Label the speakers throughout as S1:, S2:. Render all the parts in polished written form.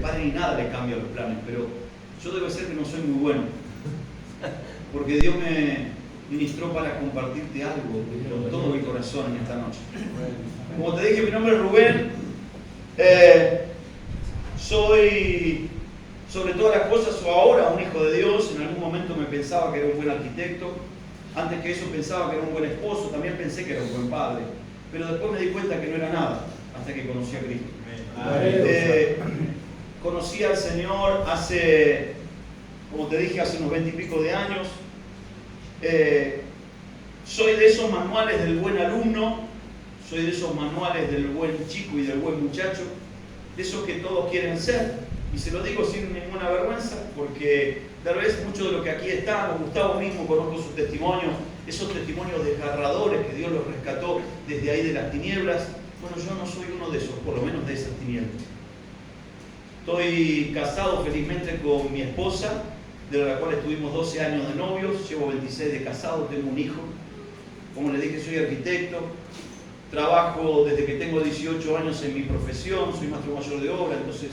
S1: padre ni nada le cambia los planes, pero yo debo ser que no soy muy bueno, porque Dios me ministró para compartirte algo con todo mi corazón en esta noche. Como te dije, mi nombre es Rubén, soy sobre todas las cosas o ahora un hijo de Dios. En algún momento me pensaba que era un buen arquitecto, antes que eso pensaba que era un buen esposo, también pensé que era un buen padre, pero después me di cuenta que no era nada hasta que conocí a Cristo. Conocí al Señor hace, como te dije, hace unos 20 y pico de años. Soy de esos manuales del buen alumno, soy de esos manuales del buen chico y del buen muchacho, de esos que todos quieren ser. Y se lo digo sin ninguna vergüenza, porque tal vez muchos de los que aquí están, o Gustavo mismo, conozco sus testimonios, esos testimonios desgarradores que Dios los rescató desde ahí de las tinieblas. Bueno, yo no soy uno de esos, por lo menos de esas tinieblas. Estoy casado felizmente con mi esposa, de la cual estuvimos 12 años de novios, llevo 26 de casado, tengo un hijo. Como les dije, soy arquitecto, trabajo desde que tengo 18 años en mi profesión, soy maestro mayor de obra, entonces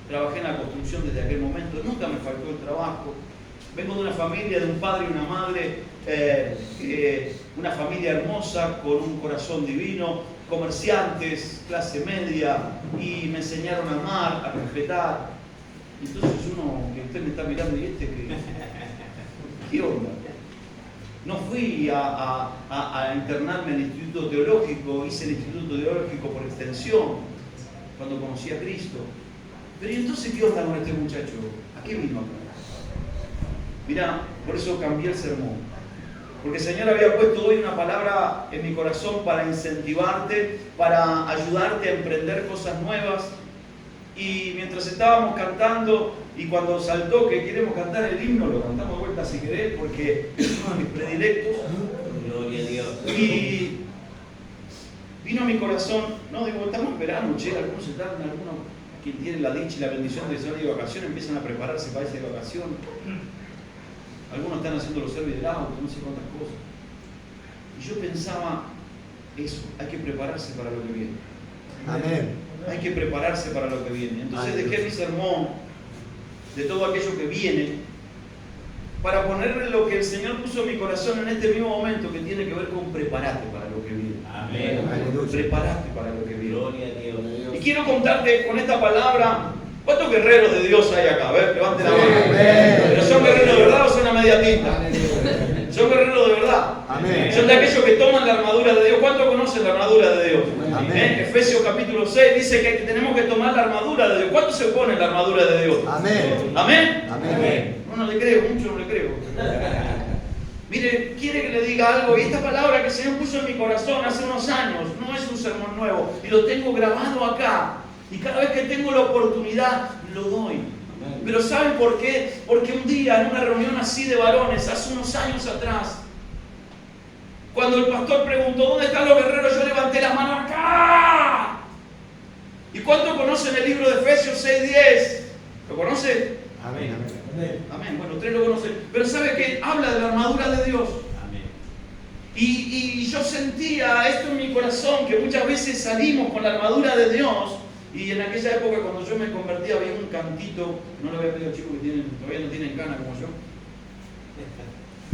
S1: trabajé en la construcción desde aquel momento, nunca me faltó el trabajo. Vengo de una familia, de un padre y una madre, una familia hermosa, con un corazón divino, comerciantes, clase media, y me enseñaron a amar, a respetar. Entonces uno, que usted me está mirando y ¿qué onda? No fui a internarme en el Instituto Teológico, hice el Instituto Teológico por extensión, cuando conocí a Cristo. Pero ¿y entonces qué onda con este muchacho? ¿A qué vino acá? Mirá, por eso cambié el sermón. Porque el Señor había puesto hoy una palabra en mi corazón para incentivarte, para ayudarte a emprender cosas nuevas. Y mientras estábamos cantando, y cuando saltó que queremos cantar el himno, lo cantamos de vuelta si querés, porque es uno de mis predilectos.
S2: Gloria a Dios.
S1: Y vino a mi corazón, no digo, estamos en verano, che, algunos están, algunos quien tiene la dicha y la bendición de salir de vacaciones, empiezan a prepararse para irse de vacaciones. Algunos están haciendo los servicios del auto, no sé cuántas cosas. Y yo pensaba eso, hay que prepararse para lo que viene.
S3: Amén.
S1: Hay que prepararse para lo que viene. Entonces dejé mi sermón de todo aquello que viene para ponerle lo que el Señor puso en mi corazón en este mismo momento, que tiene que ver con prepararte para lo que viene.
S2: Amén.
S1: Prepararte para lo que viene.
S2: Gloria a Dios.
S1: Y quiero contarte con esta palabra, ¿cuántos guerreros de Dios hay acá? A ver, levanten la mano. ¿Pero son guerreros de verdad o son a media tinta? Son guerreros de verdad.
S3: Amén.
S1: Son de aquellos que toman la armadura de Dios. ¿Cuántos conocen la armadura de Dios?
S3: Amén.
S1: Efesios capítulo 6 dice que tenemos que tomar la armadura de Dios. ¿Cuántos se ponen la armadura de Dios?
S3: Amén.
S1: ¿Amén?
S3: Amén.
S1: No le creo, mucho no le creo. Mire, quiere que le diga algo, y esta palabra que el Señor puso en mi corazón hace unos años, no es un sermón nuevo, y lo tengo grabado acá, y cada vez que tengo la oportunidad, lo doy. Pero ¿saben por qué? Porque un día en una reunión así de varones, hace unos años atrás, cuando el pastor preguntó, ¿dónde están los guerreros? Yo levanté las manos acá. ¿Y cuántos conocen el libro de Efesios 6:10? ¿Lo conocen?
S3: Amén.
S1: Amén. Bueno, ustedes lo conocen. Pero ¿sabe qué? Habla de la armadura de Dios.
S2: Amén.
S1: Y yo sentía esto en mi corazón, que muchas veces salimos con la armadura de Dios. Y en aquella época, cuando yo me convertí, había un cantito, no lo había pedido a chicos que todavía no tienen cana como yo.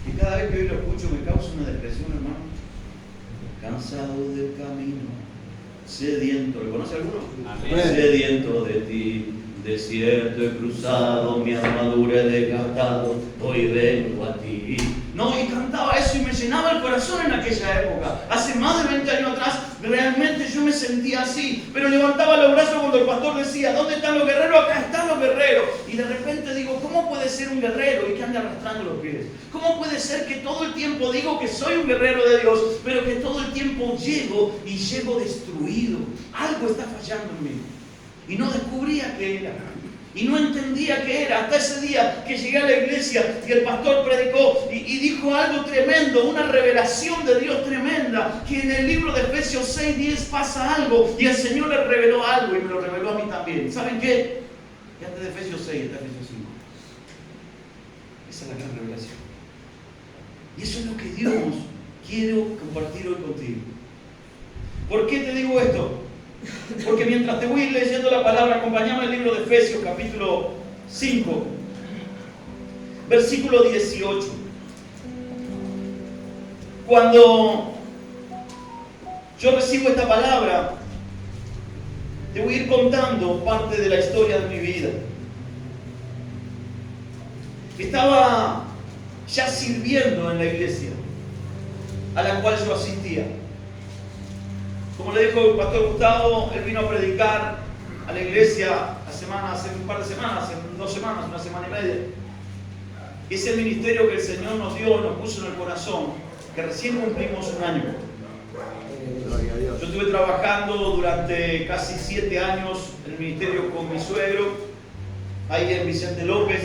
S1: Y cada vez que hoy lo escucho me causa una depresión, hermano. Cansado del camino, sediento. ¿Lo conoce alguno?
S2: Amén.
S1: Sediento de ti, desierto he cruzado, mi armadura he desgastado, hoy vengo a ti. No, y cantaba eso y me llenaba el corazón en aquella época. Hace más de 20 años atrás, realmente yo me sentía así. Pero levantaba los brazos cuando el pastor decía, ¿dónde están los guerreros? Acá están los guerreros. Y de repente digo, ¿cómo puede ser un guerrero y que ande arrastrando los pies? ¿Cómo puede ser que todo el tiempo digo que soy un guerrero de Dios, pero que todo el tiempo llego y llego destruido? Algo está fallando en mí. Y no descubría qué era. Y no entendía qué era, hasta ese día que llegué a la iglesia y el pastor predicó y dijo algo tremendo, una revelación de Dios tremenda, que en el libro de Efesios 6:10 pasa algo y el Señor le reveló algo y me lo reveló a mí también. ¿Saben qué? Y antes de Efesios 6 está Efesios 5. Esa es la gran revelación. Y eso es lo que Dios quiere compartir hoy contigo. ¿Por qué te digo esto? Porque mientras te voy a ir leyendo la palabra, acompáñame al libro de Efesios, capítulo 5, versículo 18. Cuando yo recibo esta palabra, te voy a ir contando parte de la historia de mi vida. Estaba ya sirviendo en la iglesia a la cual yo asistía. Como le dijo el pastor Gustavo, él vino a predicar a la iglesia hace un par de semanas, hace 2 semanas, una semana y media. Ese ministerio que el Señor nos dio, nos puso en el corazón, que recién cumplimos 1 año. Yo estuve trabajando durante casi 7 años en el ministerio con mi suegro, ahí en Vicente López,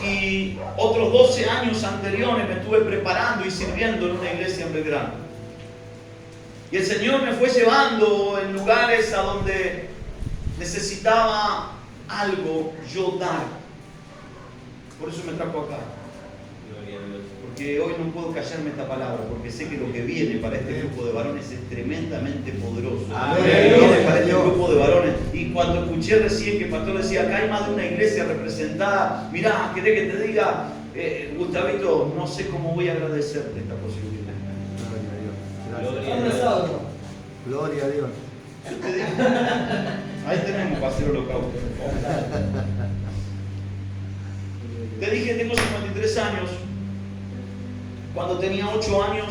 S1: y otros 12 años anteriores me estuve preparando y sirviendo en una iglesia en Belgrano. Y el Señor me fue llevando en lugares a donde necesitaba algo yo dar. Por eso me trajo acá. Porque hoy no puedo callarme esta palabra, porque sé que lo que viene para este grupo de varones es tremendamente poderoso. Viene para este grupo de varones. Y cuando escuché recién que el pastor decía, acá hay más de una iglesia representada, mirá, ¿querés que te diga, Gustavito, no sé cómo voy a agradecerte esta posibilidad?
S2: Gloria a Dios.
S1: Yo te digo, ahí tenemos para hacer holocausto. Te dije, tengo 53 años. Cuando tenía 8 años,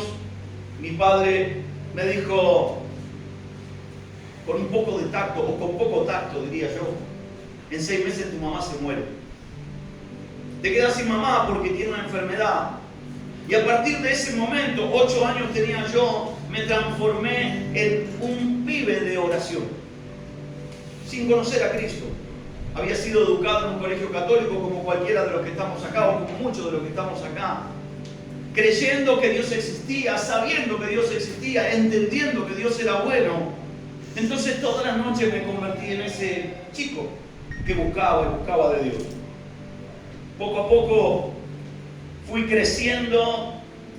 S1: mi padre me dijo, con un poco de tacto, o con poco tacto diría yo, en 6 meses tu mamá se muere. Te quedas sin mamá porque tiene una enfermedad. Y a partir de ese momento, 8 años tenía yo, me transformé en un pibe de oración, sin conocer a Cristo. Había sido educado en un colegio católico como cualquiera de los que estamos acá, o como muchos de los que estamos acá, creyendo que Dios existía, sabiendo que Dios existía, entendiendo que Dios era bueno. Entonces todas las noches me convertí en ese chico que buscaba de Dios. Poco a poco fui creciendo.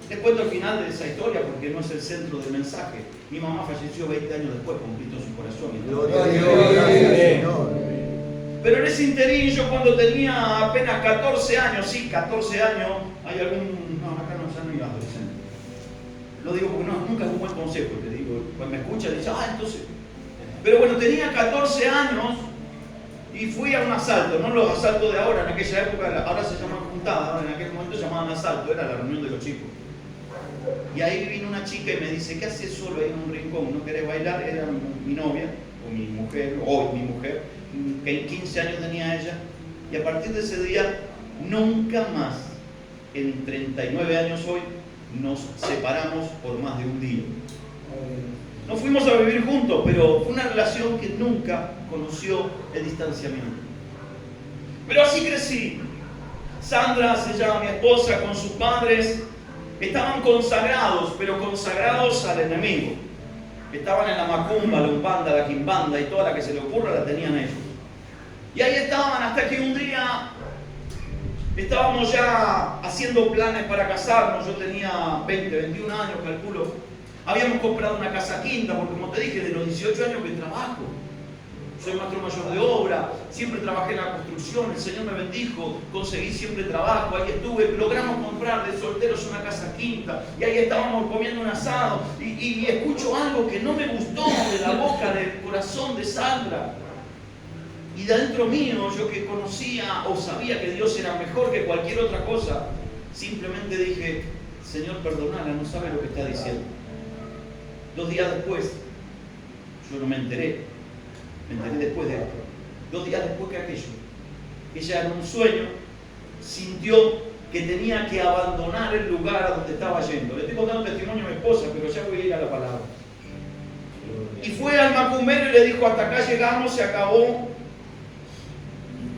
S1: Les cuento el final de esa historia porque no es el centro del mensaje. Mi mamá falleció 20 años después con Cristo en su corazón.
S2: Gloria a Dios.
S1: Pero en ese interín, yo cuando tenía apenas 14 años, sí, 14 años, hay algún... No, acá no, ya no hay adolescente. Lo digo porque nunca es un buen consejo, te digo. Cuando me escuchan, dicen, entonces... Pero bueno, tenía 14 años y fui a un asalto, no los asaltos de ahora, en aquella época, ahora se llaman juntadas, ahora en aquel momento se llamaban asalto, era la reunión de los chicos. Y ahí vino una chica y me dice, ¿qué haces solo ahí en un rincón? ¿No querés bailar? Era mi novia, o mi mujer, hoy mi mujer, que 15 años tenía ella. Y a partir de ese día, nunca más, en 39 años hoy, nos separamos por más de un día. No fuimos a vivir juntos, pero fue una relación que nunca conoció el distanciamiento. Pero así crecí. Sandra se llama mi esposa, con sus padres. Estaban consagrados, pero consagrados al enemigo. Estaban en la macumba, la umbanda, la quimbanda y toda la que se le ocurra la tenían ellos. Y ahí estaban hasta que un día estábamos ya haciendo planes para casarnos. Yo tenía 20, 21 años, calculo. Habíamos comprado una casa quinta, porque como te dije, de los 18 años que trabajo. Soy maestro mayor de obra, siempre trabajé en la construcción, el Señor me bendijo, conseguí siempre trabajo, ahí estuve, logramos comprar de solteros una casa quinta, y ahí estábamos comiendo un asado, y escucho algo que no me gustó de la boca, del corazón de Sandra. Y de dentro mío, yo que conocía o sabía que Dios era mejor que cualquier otra cosa, simplemente dije, Señor, perdonala, no sabe lo que está diciendo. 2 días después, yo no me enteré después de esto. 2 días después que aquello, ella en un sueño sintió que tenía que abandonar el lugar a donde estaba yendo. Le estoy contando testimonio a mi esposa, pero ya voy a ir a la palabra. Y fue al macumbero y le dijo, hasta acá llegamos, se acabó.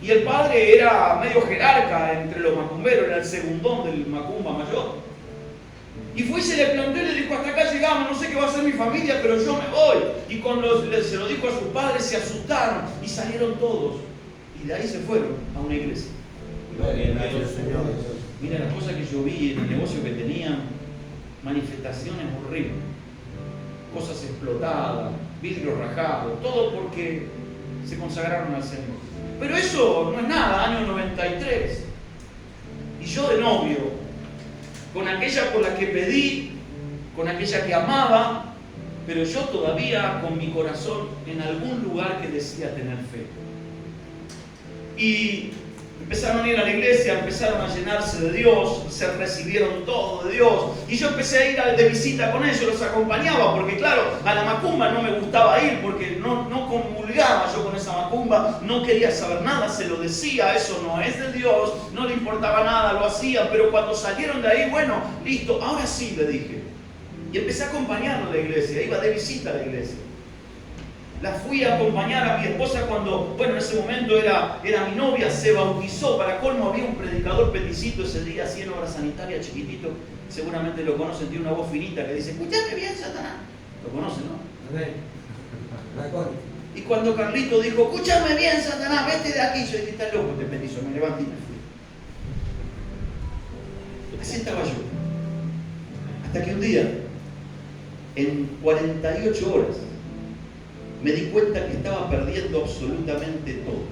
S1: Y el padre era medio jerarca entre los macumberos, era el segundón del macumba mayor. Y fue y se le planteó y le dijo, hasta acá llegamos, no sé qué va a hacer mi familia, pero yo me voy. Y cuando se lo dijo a sus padres, se asustaron y salieron todos. Y de ahí se fueron a una iglesia.
S2: Señor.
S1: Mira las cosas que yo vi en el negocio que tenían, manifestaciones horribles. Cosas explotadas, vidrios rajados, todo porque se consagraron al Señor. Pero eso no es nada, año 93. Y yo de novio, con aquella por la que pedí, con aquella que amaba, pero yo todavía con mi corazón en algún lugar que decía tener fe. Y empezaron a ir a la iglesia, empezaron a llenarse de Dios, se recibieron todo de Dios. Y yo empecé a ir de visita con ellos, los acompañaba, porque claro, a la macumba no me gustaba ir, porque no comulgaba yo con esa macumba, no quería saber nada, se lo decía, eso no es de Dios, no le importaba nada, lo hacían. Pero cuando salieron de ahí, bueno, listo, ahora sí, le dije. Y empecé a acompañarlo a la iglesia, iba de visita a la iglesia. La fui a acompañar a mi esposa cuando, bueno, en ese momento era mi novia, se bautizó. Para colmo había un predicador peticito ese día, así en obra sanitaria, chiquitito. Seguramente lo conocen, tiene una voz finita que dice, escuchame bien, Satanás. Lo conocen, ¿no? Y cuando Carlito dijo, escúchame bien, Satanás, vete de aquí. Yo dije, está loco este petizo, me levanté y me fui. Así estaba yo. Hasta que un día, en 48 horas, me di cuenta que estaba perdiendo absolutamente todo.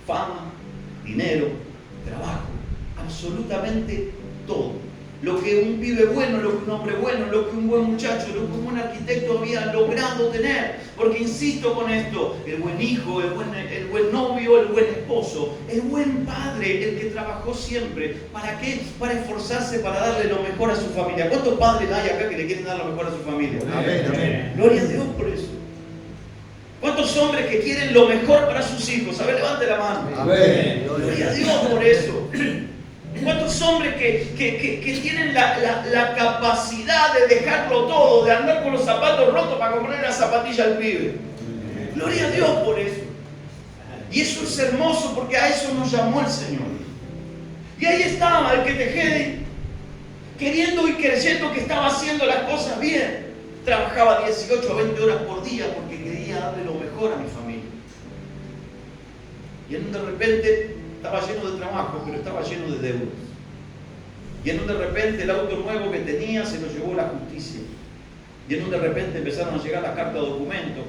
S1: Fama, dinero, trabajo, absolutamente todo. Lo que un pibe bueno, lo que un hombre bueno, lo que un buen muchacho, lo que un buen arquitecto había logrado tener. Porque insisto con esto, el buen hijo, el buen novio, el buen esposo, el buen padre, el que trabajó siempre. ¿Para qué? Para esforzarse, para darle lo mejor a su familia. ¿Cuántos padres hay acá que le quieren dar lo mejor a su familia?
S2: Amén, amén.
S1: Gloria a Dios por eso. ¿Cuántos hombres que quieren lo mejor para sus hijos? A ver, levante la mano.
S2: Amén.
S1: Gloria a Dios por eso. ¿Cuántos hombres que tienen la capacidad de dejarlo todo, de andar con los zapatos rotos para comprar la zapatilla al pibe? Gloria a Dios por eso. Y eso es hermoso porque a eso nos llamó el Señor. Y ahí estaba el que Tejedi, queriendo y creyendo que estaba haciendo las cosas bien. Trabajaba 18 a 20 horas por día porque quería darle lo mejor a mi familia. Y de repente estaba lleno de trabajo, pero estaba lleno de deudas. Y de repente el auto nuevo que tenía se lo llevó la justicia. Y de repente empezaron a llegar las cartas de documento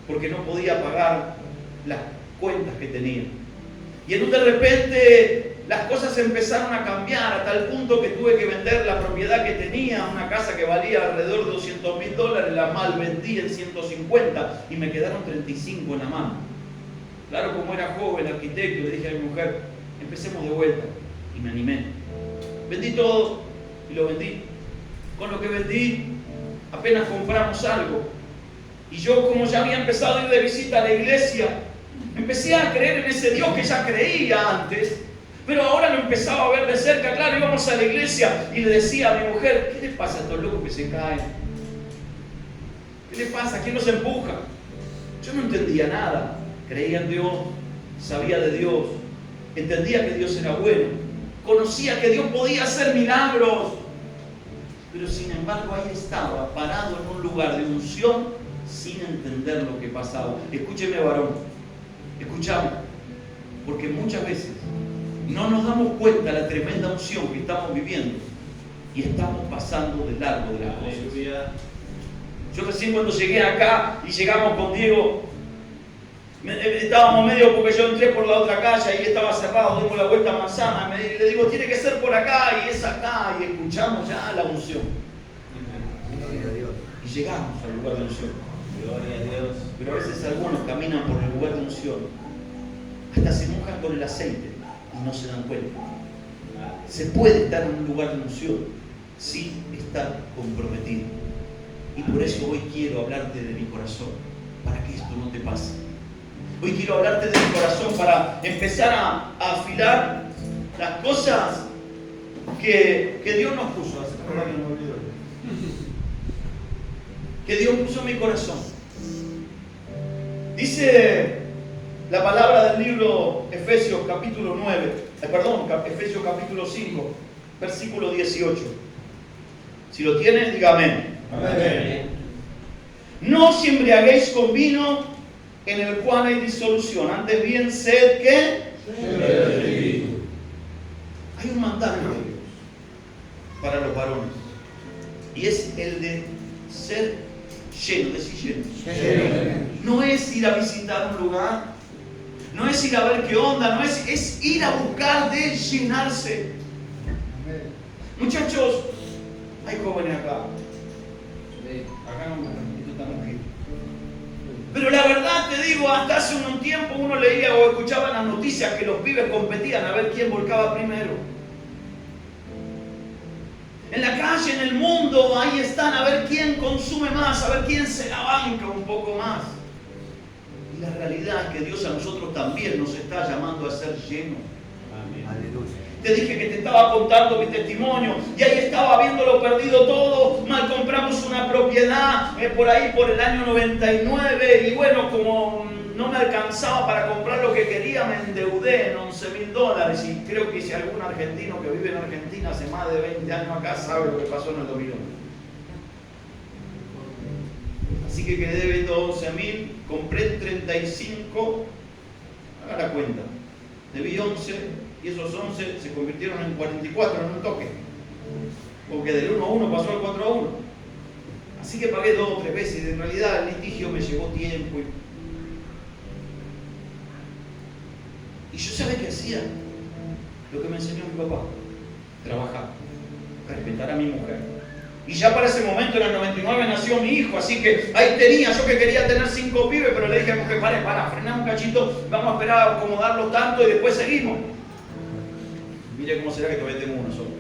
S1: porque no podía pagar las cuentas que tenía. Y de repente las cosas empezaron a cambiar a tal punto que tuve que vender la propiedad que tenía, una casa que valía alrededor de $200.000, la mal vendí en 150 y me quedaron 35 en la mano. Claro, como era joven, arquitecto, le dije a mi mujer, empecemos de vuelta. Y me animé. Vendí todo y lo vendí. Con lo que vendí, apenas compramos algo. Y yo, como ya había empezado a ir de visita a la iglesia, empecé a creer en ese Dios que ya creía antes, pero ahora lo empezaba a ver de cerca. Claro, íbamos a la iglesia y le decía a mi mujer, ¿qué le pasa a estos locos que se caen? ¿Qué le pasa? ¿Quién los empuja? Yo no entendía nada. Creía en Dios, sabía de Dios, entendía que Dios era bueno, conocía que Dios podía hacer milagros, pero sin embargo ahí estaba, parado en un lugar de unción, sin entender lo que pasaba. Escúcheme, varón, escuchame, porque muchas veces no nos damos cuenta de la tremenda unción que estamos viviendo y estamos pasando de largo de las cosas. Yo recién cuando llegué acá y llegamos con Diego, estábamos medio, porque yo entré por la otra calle y estaba cerrado, dimos la vuelta a manzana, y le digo, tiene que ser por acá, y es acá, y escuchamos ya la unción. Y llegamos al lugar de unción.
S3: Gloria a Dios.
S1: Pero a veces algunos caminan por el lugar de unción, hasta se mojan con el aceite y no se dan cuenta. Se puede estar en un lugar de unción sin estar comprometido. Y por eso hoy quiero hablarte de mi corazón, para que esto no te pase. Hoy quiero hablarte de mi corazón para empezar a afilar las cosas que Dios nos puso. Que Dios puso en mi corazón. Dice la palabra del libro Efesios capítulo Efesios capítulo 5, versículo 18. Si lo tienes, diga amén.
S3: Amén.
S1: No os embriaguéis con vino en el cual hay disolución, antes bien sed que hay un mandato de Dios para los varones, y es el de ser lleno, decí lleno.
S2: Lleno.
S1: No es ir a visitar un lugar, no es ir a ver qué onda, es ir a buscar de llenarse. Muchachos, hay jóvenes acá. Acá no, esto está aquí. Pero la verdad te digo, hasta hace un tiempo uno leía o escuchaba en las noticias que los pibes competían a ver quién volcaba primero. En la calle, en el mundo, ahí están a ver quién consume más, a ver quién se la banca un poco más. Y la realidad es que Dios a nosotros también nos está llamando a ser llenos.
S2: Aleluya.
S1: Te dije que te estaba contando mi testimonio y ahí estaba habiéndolo perdido todo. Mal compramos una propiedad por ahí por el año 99 y bueno, como no me alcanzaba para comprar lo que quería, me endeudé en $11,000 y creo que si algún argentino que vive en Argentina hace más de 20 años acá sabe lo que pasó en el 2001. Así que quedé debiendo 11.000, compré 35, haga la cuenta, debí 11 y esos 11 se convirtieron en 44 en un toque, porque del 1 a 1 pasó al 4 a 1. Así que pagué 2 o 3 veces y en realidad el litigio me llevó tiempo. Y yo sabía qué hacía, lo que me enseñó mi papá, trabajar, respetar a mi mujer. Y ya para ese momento, en el 99, nació mi hijo, así que ahí tenía, yo que quería tener 5 pibes, pero le dije a mi mujer, frená un cachito, vamos a esperar a acomodarlo tanto y después seguimos. Mire cómo será que todavía tengo uno solo.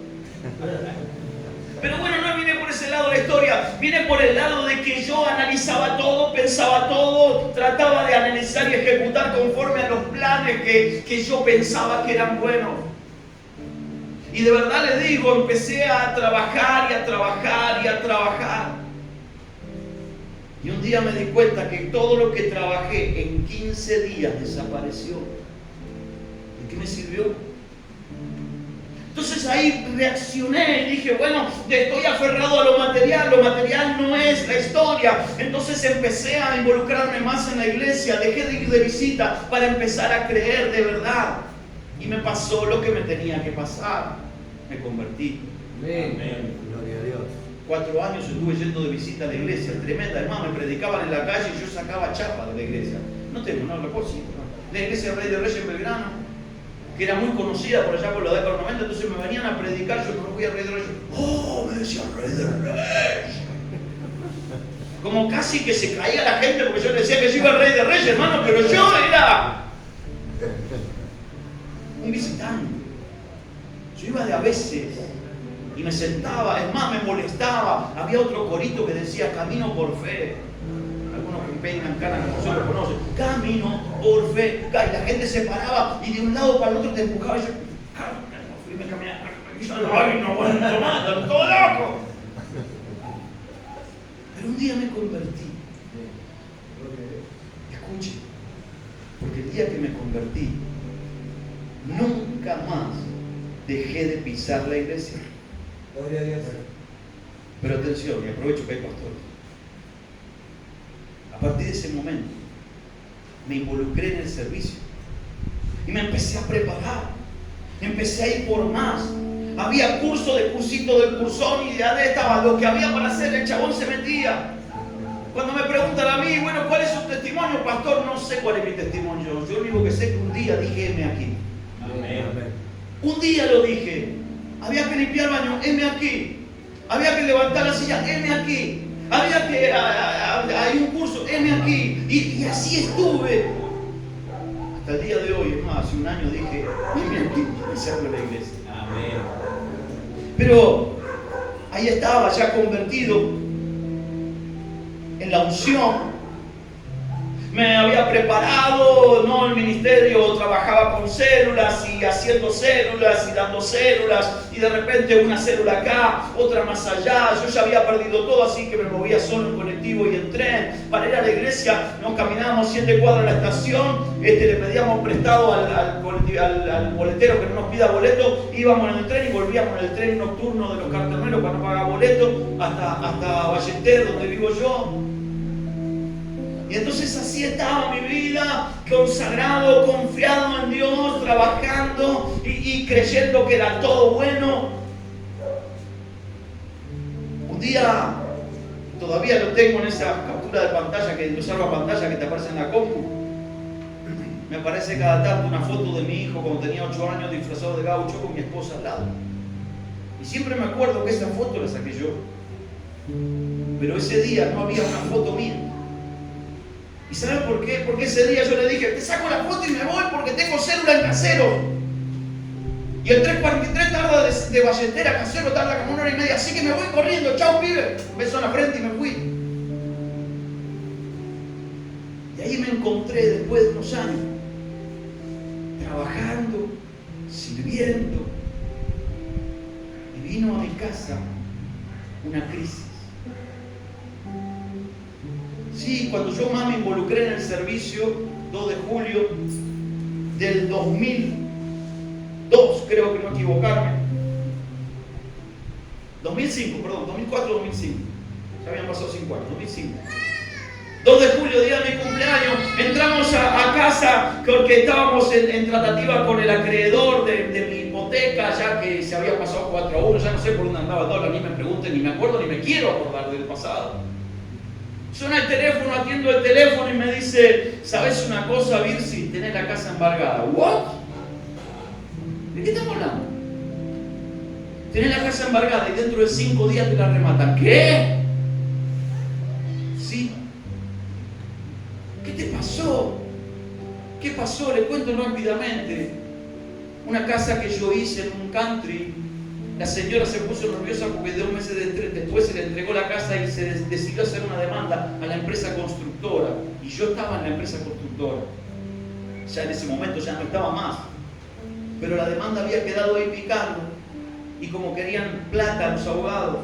S1: Pero bueno, no viene por ese lado la historia, viene por el lado de que yo analizaba todo, pensaba todo, trataba de analizar y ejecutar conforme a los planes que yo pensaba que eran buenos. Y de verdad les digo, empecé a trabajar y a trabajar y a trabajar. Y un día me di cuenta que todo lo que trabajé en 15 días desapareció. ¿De qué me sirvió? Entonces ahí reaccioné y dije, bueno, estoy aferrado a lo material no es la historia. Entonces empecé a involucrarme más en la iglesia, dejé de ir de visita para empezar a creer de verdad. Y me pasó lo que me tenía que pasar, me convertí.
S2: Amén. Gloria a Dios.
S1: 4 años estuve yendo de visita a la iglesia, tremenda, hermano, me predicaban en la calle y yo sacaba chapa de la iglesia. No tengo, no lo puedo decir. La iglesia Rey de Reyes en Belgrano, que era muy conocida por allá por la década de los 90, entonces me venían a predicar, yo no fui a Rey de Reyes. ¡Oh! Me decían Rey de Reyes. Como casi que se caía la gente porque yo decía que yo iba al Rey de Reyes, hermano, pero yo era un visitante. Yo iba de a veces y me sentaba, es más, me molestaba. Había otro corito que decía camino por fe. Algunos que peinan canas como yo lo conocen. Camino por fe. Y la gente se paraba y de un lado para el otro te empujaba y yo fui me caminaba. Ay, no aguanto más, estoy todo loco. Pero un día me convertí. Escuche, porque el día que me convertí, nunca más dejé de pisar la iglesia.
S2: Gloria a Dios.
S1: Pero atención, y aprovecho que hay pastores. A partir de ese momento, me involucré en el servicio y me empecé a preparar, empecé a ir por más. Había curso de cursito del cursón y ya estaba lo que había para hacer, el chabón se metía. Cuando me preguntan a mí, bueno, ¿cuál es su testimonio, pastor? No sé cuál es mi testimonio. Yo lo único que sé es que un día dije, heme aquí.
S3: Amén.
S1: Un día lo dije. Había que limpiar el baño, heme aquí. Había que levantar la silla, heme aquí. Había que hay un curso, heme aquí. Y así estuve. Hasta el día de hoy, es más, hace un año dije, heme aquí, y se abrió la iglesia.
S3: Amén.
S1: Pero ahí estaba ya convertido en la unción. Me había preparado, ¿no? El ministerio, trabajaba con células y haciendo células y dando células y de repente una célula acá, otra más allá. Yo ya había perdido todo, así que me movía solo en colectivo y en tren. Para ir a la iglesia nos caminábamos 7 cuadras a la estación, le pedíamos prestado al boletero que no nos pida boleto, íbamos en el tren y volvíamos en el tren nocturno de los cartoneros para no pagar boleto hasta Ballester, donde vivo yo. Y entonces así estaba mi vida, consagrado, confiado en Dios, trabajando y creyendo que era todo bueno. Un día, todavía lo tengo en esa captura de pantalla, que los salvapantalla que te aparecen en la compu. Me aparece cada tanto una foto de mi hijo cuando tenía 8 años disfrazado de gaucho con mi esposa al lado. Y siempre me acuerdo que esa foto la saqué yo. Pero ese día no había una foto mía. ¿Y saben por qué? Porque ese día yo le dije, te saco la foto y me voy porque tengo cédula en Casero. Y el 343 tarda de Balletera a Casero, tarda como 1 hora y media. Así que me voy corriendo, chao pibe. Un beso en la frente y me fui. Y ahí me encontré después de unos años, trabajando, sirviendo. Y vino a mi casa una crisis. Sí, cuando yo más me involucré en el servicio, 2 de julio del 2002, creo que no equivocarme. 2005, perdón, 2004-2005. Ya habían pasado 5 años, 2005. 2 de julio, día de mi cumpleaños, entramos a casa porque estábamos en tratativa con el acreedor de mi hipoteca, ya que se había pasado 4-1, ya no sé por dónde andaba el dólar, ni me pregunten, ni me acuerdo, ni me quiero acordar del pasado. Suena el teléfono, atiendo el teléfono y me dice, ¿sabes una cosa, Virsi? Tenés la casa embargada. ¿What? ¿De qué estamos hablando? Tenés la casa embargada y dentro de 5 días te la rematan. ¿Qué? Sí. ¿Qué te pasó? ¿Qué pasó? Le cuento rápidamente. Una casa que yo hice en un country. La señora se puso nerviosa porque 2 meses después se le entregó la casa y se decidió hacer una demanda a la empresa constructora. Y yo estaba en la empresa constructora. Ya en ese momento ya no estaba más. Pero la demanda había quedado ahí picando. Y como querían plata los abogados,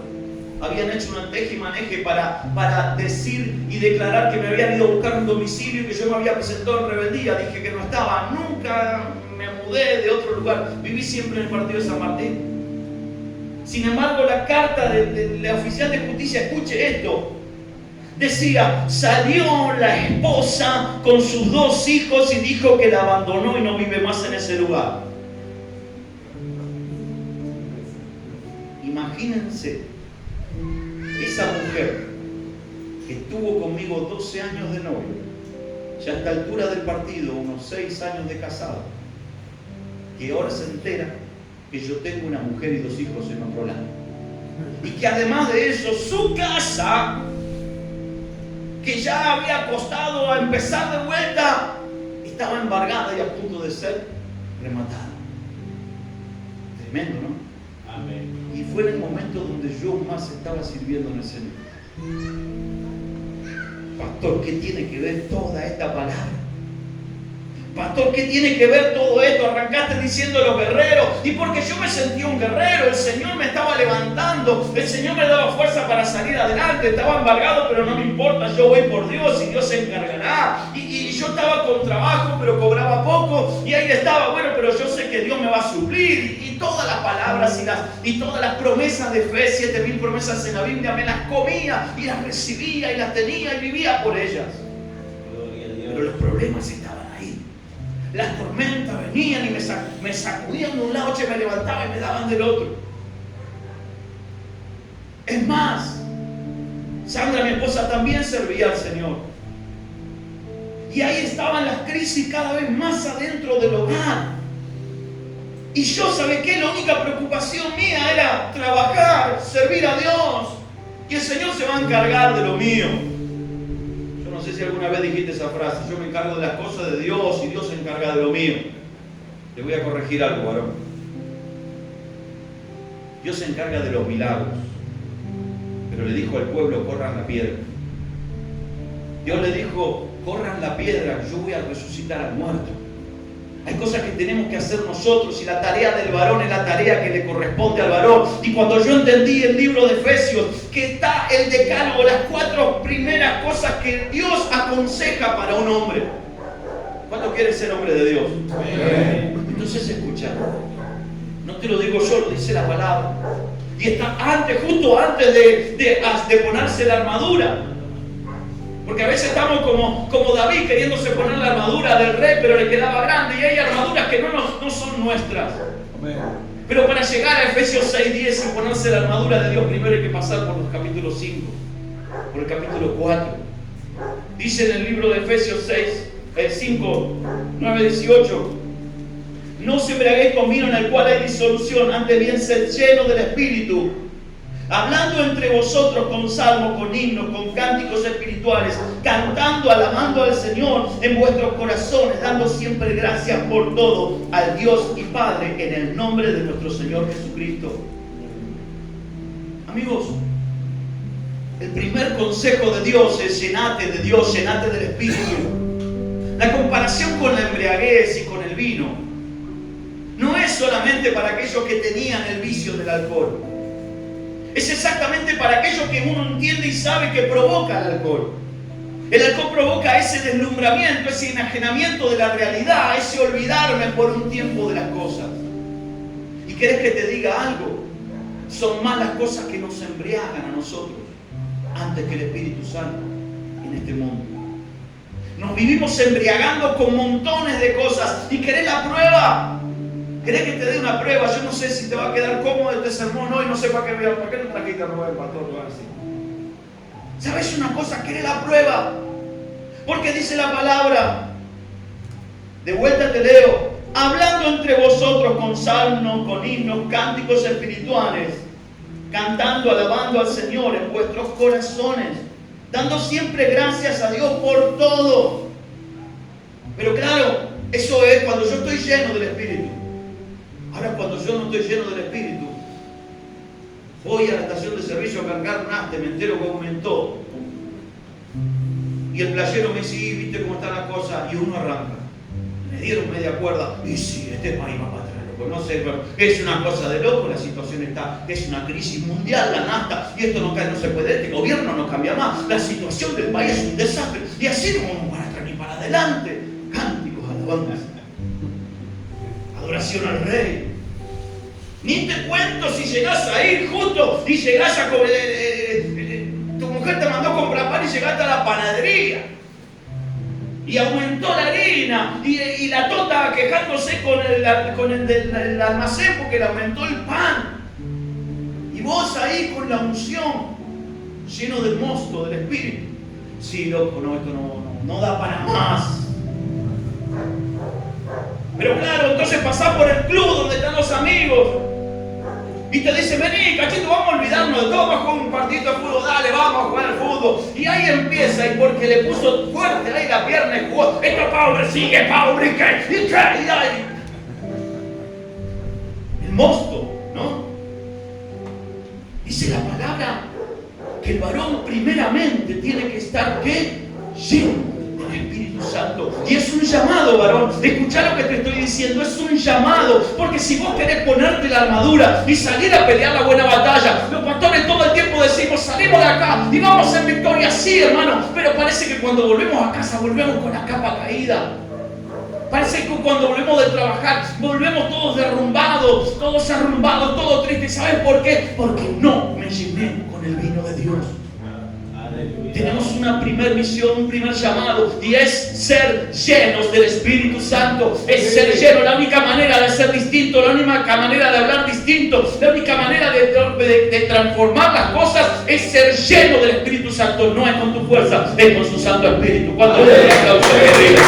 S1: habían hecho un teje y maneje para decir y declarar que me habían ido a buscar un domicilio y que yo me había presentado en rebeldía. Dije que no estaba. Nunca me mudé de otro lugar. Viví siempre en el partido de San Martín. Sin embargo, la carta de la oficial de justicia, escuche esto, decía, salió la esposa con sus 2 hijos y dijo que la abandonó y no vive más en ese lugar. Imagínense, esa mujer que estuvo conmigo 12 años de novio, ya a esta altura del partido, unos 6 años de casado, que ahora se entera que yo tengo una mujer y 2 hijos en otro lado. Y que además de eso, su casa, que ya había costado a empezar de vuelta, estaba embargada y a punto de ser rematada. Tremendo, ¿no?
S3: Amén.
S1: Y fue en el momento donde yo más estaba sirviendo en el Señor. Pastor, ¿qué tiene que ver toda esta palabra? Pastor, ¿qué tiene que ver todo esto? Arrancaste diciendo los guerreros. Y porque yo me sentía un guerrero, el Señor me estaba levantando, el Señor me daba fuerza para salir adelante. Estaba embargado, pero no me importa, yo voy por Dios y Dios se encargará. Y yo estaba con trabajo, pero cobraba poco. Y ahí estaba, bueno, pero yo sé que Dios me va a suplir. Y todas las palabras y todas las promesas de fe, 7.000 promesas en la Biblia, me las comía y las recibía y las tenía y vivía por ellas.
S3: Gloria a Dios.
S1: Pero los problemas estaban ahí. Las tormentas venían y me sacudían de un lado, me levantaban y me daban del otro. Es más, Sandra, mi esposa, también servía al Señor. Y ahí estaban las crisis cada vez más adentro del hogar. Y yo, ¿sabe qué? La única preocupación mía era trabajar, servir a Dios. Y el Señor se va a encargar de lo mío. No sé si alguna vez dijiste esa frase, yo me encargo de las cosas de Dios y Dios se encarga de lo mío. Le voy a corregir algo, varón. Dios se encarga de los milagros, pero le dijo al pueblo, corran la piedra. Dios le dijo, corran la piedra, yo voy a resucitar al muerto. Hay cosas que tenemos que hacer nosotros y la tarea del varón es la tarea que le corresponde al varón. Y cuando yo entendí el libro de Efesios, que está el decálogo, las 4 primeras cosas que Dios aconseja para un hombre. ¿Cuánto quiere ser hombre de Dios? Entonces escucha, no te lo digo yo, lo dice la palabra. Y está justo antes de ponerse la armadura. Porque a veces estamos como David queriéndose poner la armadura del rey, pero le quedaba grande. Y hay armaduras que no son nuestras. Amén. Pero para llegar a Efesios 6:10 y ponerse la armadura de Dios, primero hay que pasar por los capítulos 5, por el capítulo 4. Dice en el libro de Efesios 5, 9, 18: no se embriaguéis con vino en el cual hay disolución, antes bien sed llenos del Espíritu, hablando entre vosotros con salmos, con himnos, con cánticos espirituales, cantando, alabando al Señor en vuestros corazones, dando siempre gracias por todo al Dios y Padre en el nombre de nuestro Señor Jesucristo. Amigos, el primer consejo de Dios es: llenate de Dios, llenate del Espíritu. La comparación con la embriaguez y con el vino no es solamente para aquellos que tenían el vicio del alcohol. Es exactamente para aquellos que uno entiende y sabe que provoca el alcohol. El alcohol provoca ese deslumbramiento, ese enajenamiento de la realidad, ese olvidarme por un tiempo de las cosas. ¿Y querés que te diga algo? Son más las cosas que nos embriagan a nosotros antes que el Espíritu Santo en este mundo. Nos vivimos embriagando con montones de cosas. ¿Y querés la prueba? ¿Querés que te dé una prueba? Yo no sé si te va a quedar cómodo este sermón hoy, no sé para qué no trajiste a Rubén, pastor, así. ¿Sabes una cosa? ¿Querés la prueba? Porque dice la palabra, de vuelta te leo: hablando entre vosotros con salmos, con himnos, cánticos espirituales, cantando, alabando al Señor en vuestros corazones, dando siempre gracias a Dios por todo. Pero claro, eso es cuando yo estoy lleno del Espíritu. Ahora, cuando yo no estoy lleno del Espíritu, voy a la estación de servicio a cargar un haste, me entero que aumentó. Y el playero me dice: ¿viste cómo están las cosas? Y uno arranca. Me dieron media cuerda. Y sí, este país va para atrás. No sé, pero es una cosa de loco, la situación está, es una crisis mundial, la nafta, y esto no se puede, este gobierno no cambia más, la situación del país es un desastre, y así no vamos para atrás ni para adelante. Cánticos, alabanzas, adoración al Rey. Ni te cuento si llegás a ir justo y llegás a tu mujer te mandó a comprar pan y llegaste a la panadería. Y aumentó la harina y la tota quejándose con el almacén porque le aumentó el pan. Y vos ahí con la unción, lleno del mosto, del Espíritu. Sí, loco, no, esto no da para más. Pero claro, entonces pasás por el club donde están los amigos y te dicen: vení, cachito, vamos a olvidarnos de todo, vamos a jugar un partido de fútbol, dale, vamos a jugar al fútbol. Y ahí empieza, y porque le puso fuerte ahí la pierna y jugó, esto pobre sigue, pobre, y ahí. El mosto, ¿no? Dice la palabra que el varón primeramente tiene que estar, ¿qué? Lleno del Espíritu Santo. Y es un llamado, varón. Escuchá lo que te estoy diciendo, es un llamado. Porque si vos querés ponerte la armadura y salir a pelear la buena batalla, los pastores todo el tiempo decimos: salimos de acá y vamos en victoria. Sí, hermano, pero parece que cuando volvemos a casa volvemos con la capa caída. Parece que cuando volvemos de trabajar volvemos todos derrumbados, todos arrumbados, todo triste. ¿Sabes por qué? Porque no me llené con el vino de Dios. Tenemos una primer misión, un primer llamado, y es ser llenos del Espíritu Santo. Es ser lleno. La única manera de ser distinto, la única manera de hablar distinto, la única manera de transformar las cosas es ser lleno del Espíritu Santo. No es con tu fuerza, es con su Santo Espíritu. Cuando le den aplauso a Dios.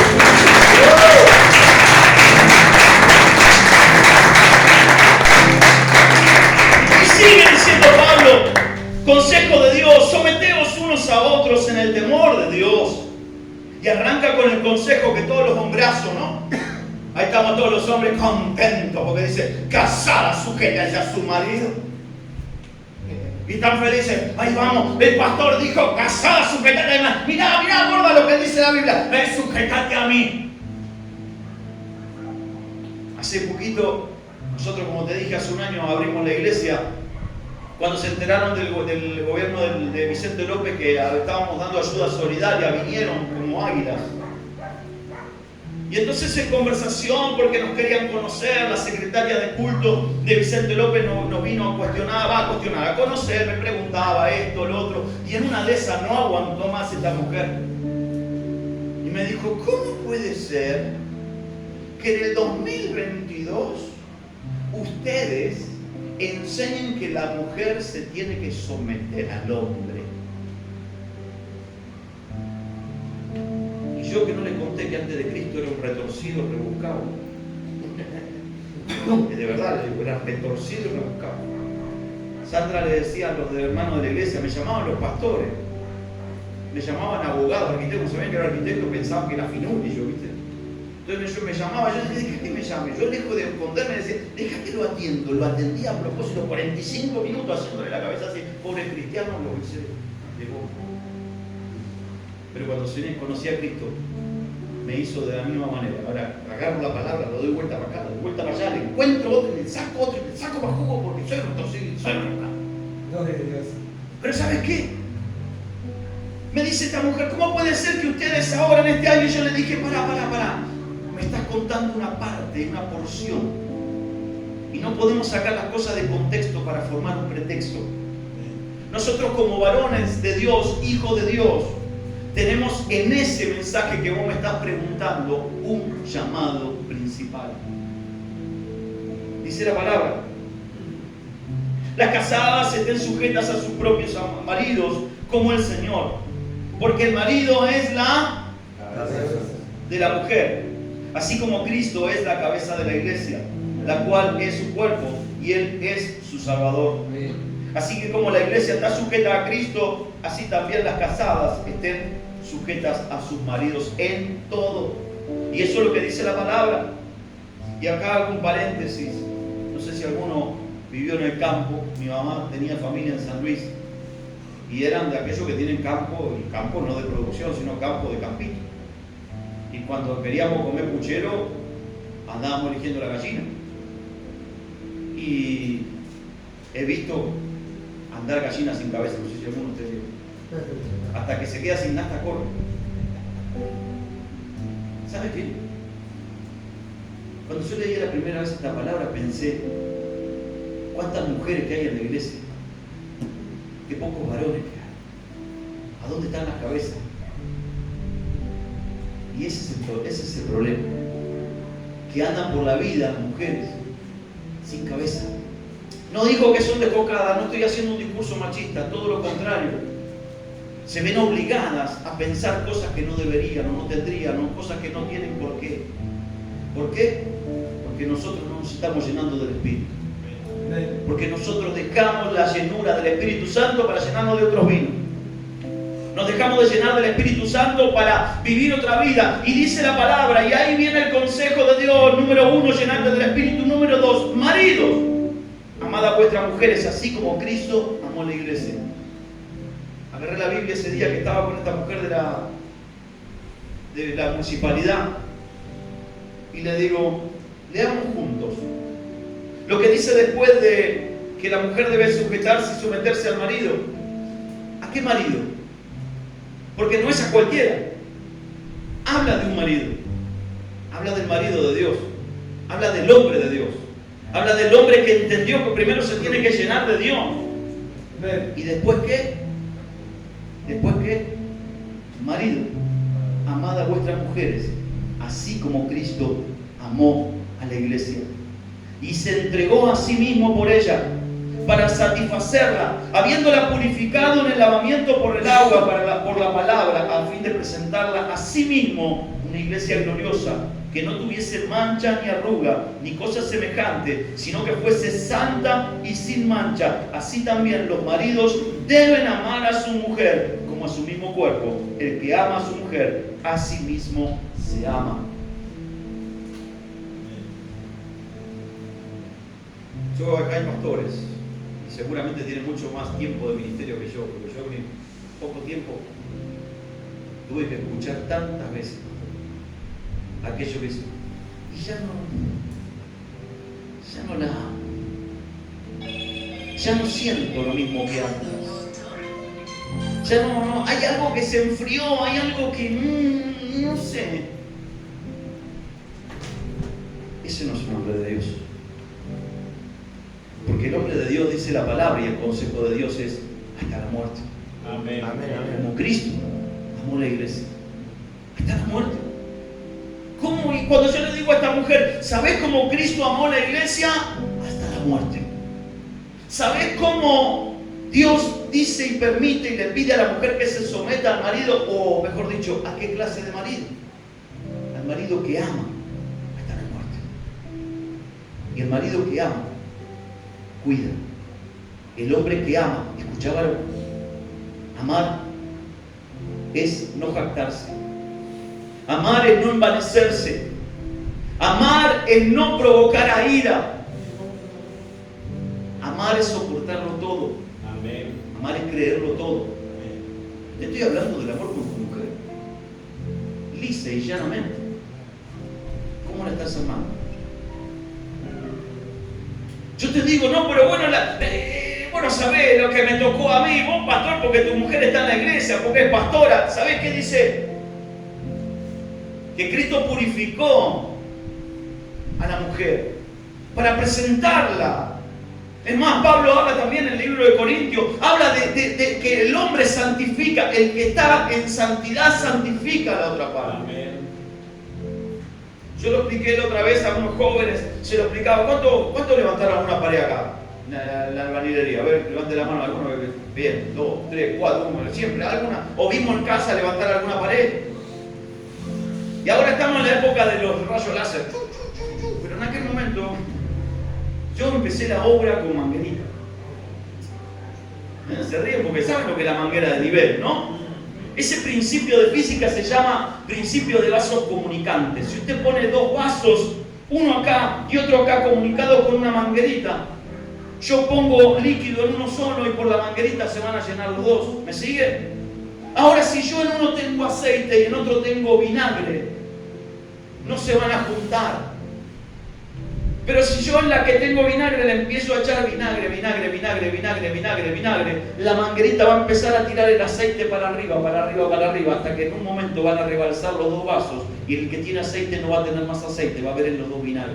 S1: Y sigue diciendo Pablo, consejo de Dios: someteos unos a otros en el temor de Dios. Y arranca con el consejo que todos los hombrazos, ¿no? Ahí estamos todos los hombres contentos porque dice: casada, sujétense a su marido. Y están felices. Ahí vamos, el pastor dijo: casada, sujétate a mí. Mirá, gorda lo que dice la Biblia: sujétate a mí. Hace poquito, nosotros, como te dije, hace un año abrimos la iglesia. Cuando se enteraron del gobierno de Vicente López que estábamos dando ayuda solidaria, vinieron como águilas. Y entonces, en conversación, porque nos querían conocer, la secretaria de culto de Vicente López nos vino a conocer, me preguntaba esto, lo otro. Y en una de esas no aguantó más esta mujer. Y me dijo: ¿cómo puede ser que en el 2022 ustedes enseñen que la mujer se tiene que someter al hombre? Y yo que no les conté que antes de Cristo era un retorcido, rebuscado. De verdad, le digo, era retorcido y rebuscado. Sandra le decía a los hermanos de la iglesia, me llamaban los pastores, me llamaban abogados, arquitectos, sabían que era arquitecto, pensaban que era finulio, ¿viste? Entonces yo me llamaba, yo decía, deja que me llame. Yo lejos de esconderme decía, deja que lo atiendo. Lo atendía a propósito 45 minutos haciéndole la cabeza así, pobre cristiano, lo hice de boca. Pero cuando conocí a Cristo, me hizo de la misma manera. Ahora agarro la palabra, lo doy vuelta para acá, lo doy vuelta para allá, le encuentro otro, y le saco más jugo porque soy retorcido y soy rebuscado.
S2: Gloria a Dios.
S1: Pero ¿sabes qué? Me dice esta mujer, ¿cómo puede ser que ustedes ahora en este año? Y yo le dije, pará. Me estás contando una parte, una porción. Y no podemos sacar las cosas de contexto para formar un pretexto. Nosotros como varones de Dios, hijos de Dios, tenemos en ese mensaje que vos me estás preguntando un llamado principal. Dice la palabra. Las casadas estén sujetas a sus propios maridos como el Señor. Porque el marido es la cabeza de la mujer. Así como Cristo es la cabeza de la iglesia, la cual es su cuerpo y Él es su Salvador. Así que como la iglesia está sujeta a Cristo, así también las casadas estén sujetas a sus maridos en todo. Y eso es lo que dice la palabra. Y acá hago un paréntesis. No sé si alguno vivió en el campo. Mi mamá tenía familia en San Luis. Y eran de aquellos que tienen campo, y campo no de producción, sino campo de campito. Y cuando queríamos comer puchero, andábamos eligiendo la gallina. Y he visto andar gallinas sin cabeza, no sé si alguno de ustedes vio. Hasta que se queda sin nada, corre. ¿Sabes qué? Cuando yo leí la primera vez esta palabra, pensé, ¿cuántas mujeres que hay en la iglesia? Qué pocos varones que hay. ¿A dónde están las cabezas? Y ese es el problema. Que andan por la vida las mujeres sin cabeza. No digo que son desbocadas, no estoy haciendo un discurso machista, todo lo contrario. Se ven obligadas a pensar cosas que no deberían o no tendrían, o cosas que no tienen por qué. ¿Por qué? Porque nosotros no nos estamos llenando del Espíritu. Porque nosotros dejamos la llenura del Espíritu Santo para llenarnos de otros vinos. Nos dejamos de llenar del Espíritu Santo para vivir otra vida. Y dice la palabra, y ahí viene el consejo de Dios. Número 1, llenarte del Espíritu. Número 2, maridos, amad a vuestras mujeres, así como Cristo amó la iglesia. Agarré la Biblia ese día que estaba con esta mujer de la municipalidad. Y le digo, leamos juntos. Lo que dice después de que la mujer debe sujetarse y someterse al marido. ¿A qué marido? Porque no es a cualquiera. Habla de un marido. Habla del marido de Dios. Habla del hombre de Dios. Habla del hombre que entendió que primero se tiene que llenar de Dios. ¿Y después qué? ¿Después qué? Marido, amad a vuestras mujeres, así como Cristo amó a la iglesia. Y se entregó a sí mismo por ella, para satisfacerla, habiéndola purificado en el lavamiento por el agua, por la palabra, a fin de presentarla a sí mismo una iglesia gloriosa, que no tuviese mancha ni arruga, ni cosa semejante, sino que fuese santa y sin mancha. Así también los maridos deben amar a su mujer como a su mismo cuerpo. El que ama a su mujer, a sí mismo se ama. Yo acá hay pastores, y seguramente tienen mucho más tiempo de ministerio que yo, porque yo en poco tiempo tuve que escuchar tantas veces aquello que dice, y ya no la amo, ya no siento lo mismo que antes, ya no, hay algo que se enfrió, hay algo que no sé. Ese no es un hombre de Dios. Porque el hombre de Dios dice la palabra y el consejo de Dios es hasta la muerte.
S3: Amén.
S2: Amén, amén.
S1: Como Cristo amó la iglesia. Hasta la muerte. ¿Cómo? Y cuando yo le digo a esta mujer, ¿sabés cómo Cristo amó la iglesia? Hasta la muerte. ¿Sabés cómo Dios dice y permite y le pide a la mujer que se someta al marido, o mejor dicho, ¿a qué clase de marido? Al marido que ama hasta la muerte. Y el marido que ama, cuida. El hombre que ama, escuchaba, amar es no jactarse. Amar es no envanecerse. Amar es no provocar a ira. Amar es soportarlo todo.
S3: Amén.
S1: Amar es creerlo todo.
S3: Amén.
S1: Te estoy hablando del amor con tu mujer. Lisa y llanamente. ¿Cómo la estás amando? Yo te digo, no, pero bueno, bueno, sabés lo que me tocó a mí, vos pastor, porque tu mujer está en la iglesia, porque es pastora. ¿Sabés qué dice? Que Cristo purificó a la mujer para presentarla. Es más, Pablo habla también en el libro de Corintios, habla de que el hombre santifica, el que está en santidad santifica a la otra parte.
S3: Amén.
S1: Yo lo expliqué la otra vez a unos jóvenes, se lo explicaba. ¿Cuánto levantaron una pared acá? La albañilería. A ver, levante la mano alguno. Bien, 2, 3, 4, 1, siempre alguna. O vimos en casa levantar alguna pared. Y ahora estamos en la época de los rayos láser. Pero en aquel momento yo empecé la obra con manguerita. Se ríen porque saben lo que es la manguera de nivel, ¿no? Ese principio de física se llama principio de vasos comunicantes. Si usted pone dos vasos, uno acá y otro acá, comunicados con una manguerita, yo pongo líquido en uno solo y por la manguerita se van a llenar los dos. ¿Me sigue? Ahora, si yo en uno tengo aceite y en otro tengo vinagre, no se van a juntar. Pero si yo en la que tengo vinagre le empiezo a echar vinagre, la manguerita va a empezar a tirar el aceite para arriba, hasta que en un momento van a rebalsar los dos vasos y el que tiene aceite no va a tener más aceite, va a haber en los dos vinagres.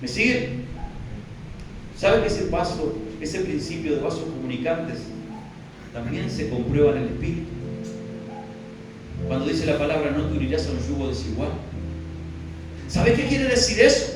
S1: ¿Me sigue? ¿Sabe que ese principio de vasos comunicantes también se comprueba en el Espíritu? Cuando dice la palabra, no te unirás a un yugo desigual. ¿Sabe qué quiere decir eso?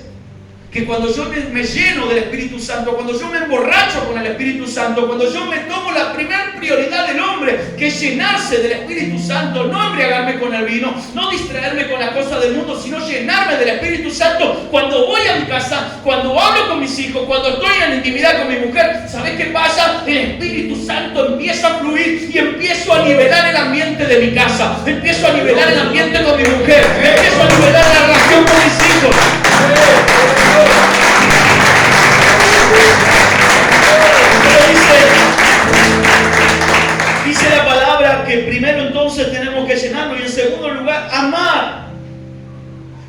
S1: Que cuando yo me lleno del Espíritu Santo, cuando yo me emborracho con el Espíritu Santo, cuando yo me tomo la primera prioridad del hombre, que es llenarse del Espíritu Santo, no embriagarme con el vino, no distraerme con las cosas del mundo, sino llenarme del Espíritu Santo, cuando voy a mi casa, cuando hablo con mis hijos, cuando estoy en intimidad con mi mujer, ¿sabes qué pasa? El Espíritu Santo empieza a fluir y empiezo a nivelar el ambiente de mi casa, empiezo a nivelar el ambiente con mi mujer, empiezo a nivelar la relación con mis hijos. Dice la palabra que primero entonces tenemos que llenarlo y en segundo lugar amar,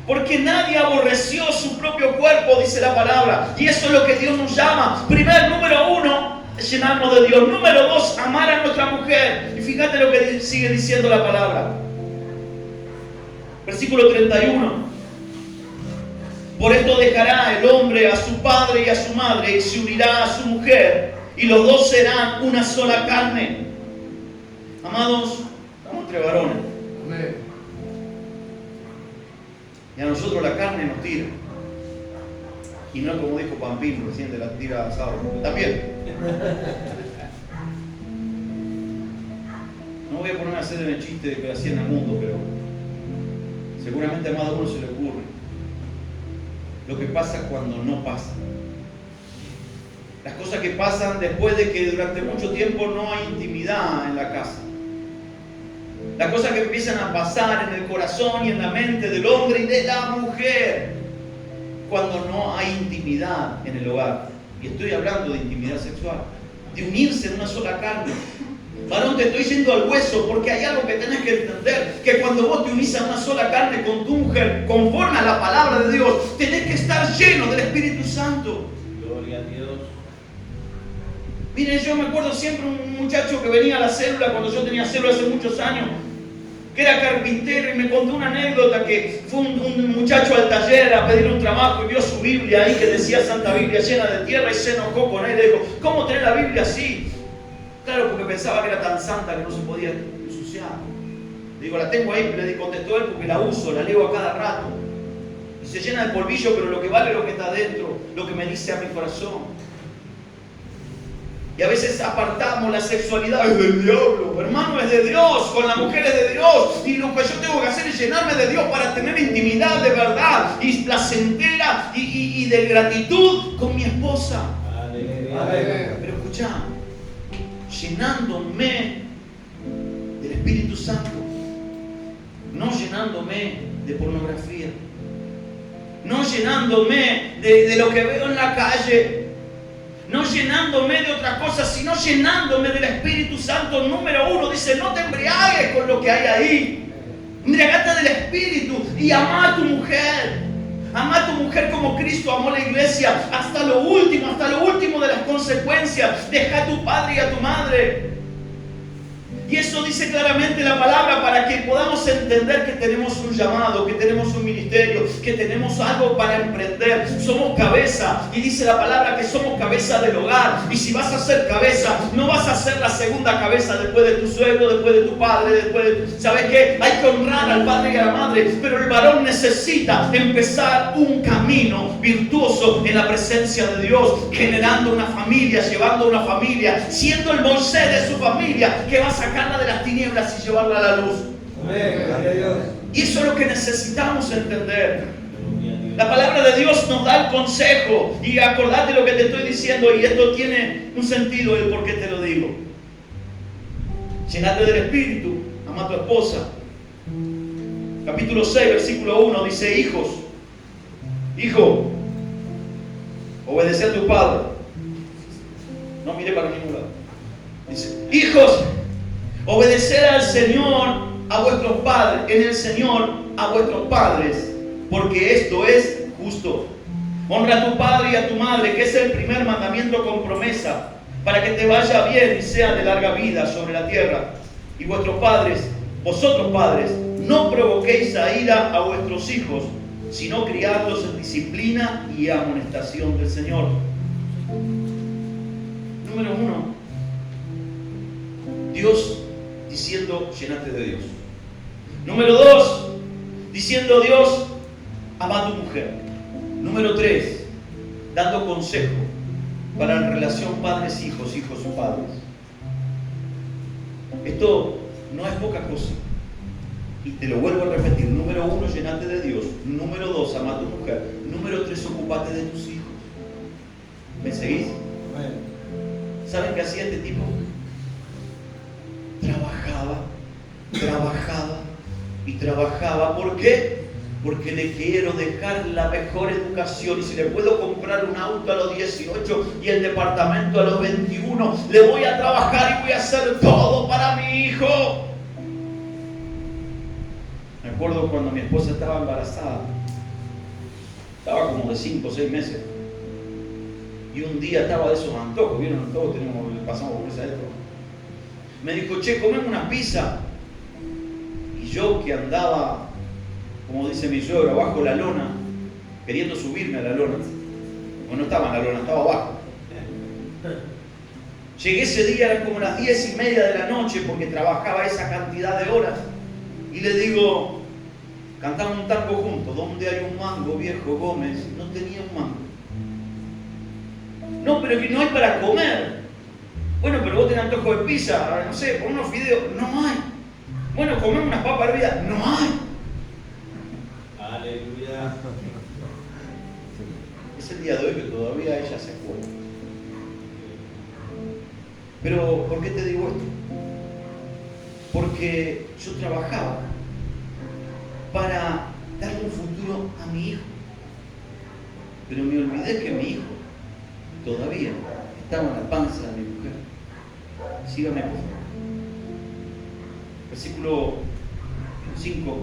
S1: porque nadie aborreció su propio cuerpo, dice la palabra, y eso es lo que Dios nos llama. Número 1, llenarnos de Dios. Número 2, amar a nuestra mujer. Y fíjate lo que sigue diciendo la palabra, versículo 31. Por esto dejará el hombre a su padre y a su madre y se unirá a su mujer y los dos serán una sola carne. Amados, estamos entre varones.
S2: Amén.
S1: Y a nosotros la carne nos tira. Y no como dijo Pampín recién de la tira asado. También. No voy a ponerme a hacer el chiste de que hacía en el mundo, pero seguramente a más de uno se le ocurre. Lo que pasa cuando no pasa. Las cosas que pasan después de que durante mucho tiempo no hay intimidad en la casa. Las cosas que empiezan a pasar en el corazón y en la mente del hombre y de la mujer cuando no hay intimidad en el hogar. Y estoy hablando de intimidad sexual, de unirse en una sola carne. Varón, te estoy yendo al hueso porque hay algo que tenés que entender, que cuando vos te unís a una sola carne con tu mujer, conforme a la palabra de Dios, tenés que estar lleno del Espíritu Santo.
S3: Gloria a Dios.
S1: Miren, yo me acuerdo siempre un muchacho que venía a la célula cuando yo tenía célula hace muchos años, que era carpintero, y me contó una anécdota que fue un muchacho al taller a pedir un trabajo y vio su Biblia ahí que decía Santa Biblia llena de tierra y se enojó con él. Le dijo, ¿cómo tenés la Biblia así? Claro, porque pensaba que era tan santa que no se podía ensuciar. Le digo, la tengo ahí, le contestó él, porque la uso, la leo a cada rato. Y se llena de polvillo, pero lo que vale es lo que está adentro, lo que me dice a mi corazón. Y a veces apartamos la sexualidad, es del diablo, hermano, es de Dios, con la mujer es de Dios. Y lo que yo tengo que hacer es llenarme de Dios para tener intimidad de verdad y placentera y de gratitud con mi esposa.
S3: Aleluya.
S1: Pero escuchá, llenándome del Espíritu Santo, no llenándome de pornografía, no llenándome de lo que veo en la calle, no llenándome de otras cosas, sino llenándome del Espíritu Santo. Número 1 dice, no te embriagues con lo que hay ahí. Embriagate del Espíritu y ama a tu mujer. Ama a tu mujer como Cristo amó la iglesia hasta lo último de las consecuencias. Deja a tu padre y a tu madre. Y eso dice claramente la palabra para que podamos entender que tenemos un llamado, que tenemos un ministerio, que tenemos algo para emprender. Somos cabeza y dice la palabra que somos cabeza del hogar. Y si vas a ser cabeza, no vas a ser la segunda cabeza después de tu suegro, después de tu padre, ¿sabes qué? Hay que honrar al padre y a la madre, pero el varón necesita empezar un camino virtuoso en la presencia de Dios, generando una familia, llevando una familia, siendo el Moisés de su familia, que va a sacarla de las tinieblas y llevarla a la luz. Y eso es lo que necesitamos entender. La palabra de Dios nos da el consejo. Y acordate lo que te estoy diciendo, y esto tiene un sentido el por qué te lo digo. Llenate del Espíritu, ama a tu esposa. Capítulo 6, versículo 1 dice: hijo, obedece a tu padre. No mire para ningún lado. Dice: hijos, obedecer al Señor, a vuestros padres, en el Señor, a vuestros padres, porque esto es justo. Honra a tu padre y a tu madre, que es el primer mandamiento con promesa, para que te vaya bien y sea de larga vida sobre la tierra. Y vosotros padres, no provoquéis a ira a vuestros hijos, sino criadlos en disciplina y amonestación del Señor. Número 1. Dios diciendo, llénate de Dios. Número 2, diciendo Dios, ama a tu mujer. Número 3, dando consejo para la relación padres-hijos, hijos-padres. Esto no es poca cosa. Y te lo vuelvo a repetir. Número 1, llénate de Dios. Número 2, ama a tu mujer. Número 3, ocupate de tus hijos. ¿Me seguís? ¿Saben qué hacía este tipo? Trabajaba. ¿Por qué? Porque le quiero dejar la mejor educación. Y si le puedo comprar un auto a los 18 y el departamento a los 21, le voy a trabajar y voy a hacer todo para mi hijo. Me acuerdo cuando mi esposa estaba embarazada. Estaba como de 5 o 6 meses. Y un día estaba de esos antojos. ¿Vieron? Todos pasamos por esa época. Me dijo: che, comeme una pizza. Y yo, que andaba, como dice mi suegro, abajo la lona, queriendo subirme a la lona. No estaba en la lona, estaba abajo. Llegué ese día, eran como las 10:30 de la noche, porque trabajaba esa cantidad de horas. Y le digo, cantamos un tango juntos: ¿dónde hay un mango, viejo Gómez? No tenía un mango. No, pero que no hay para comer. Bueno, pero vos tenés antojo de pizza, no sé, pon unos fideos. No hay. Bueno, comer unas papas hervidas. No hay.
S3: Aleluya.
S1: Es el día de hoy que todavía ella se acuerda. Pero, ¿por qué te digo esto? Porque yo trabajaba para darle un futuro a mi hijo. Pero me olvidé que mi hijo todavía estaba en la panza de mi mujer. Síganme, por favor. Versículo 5.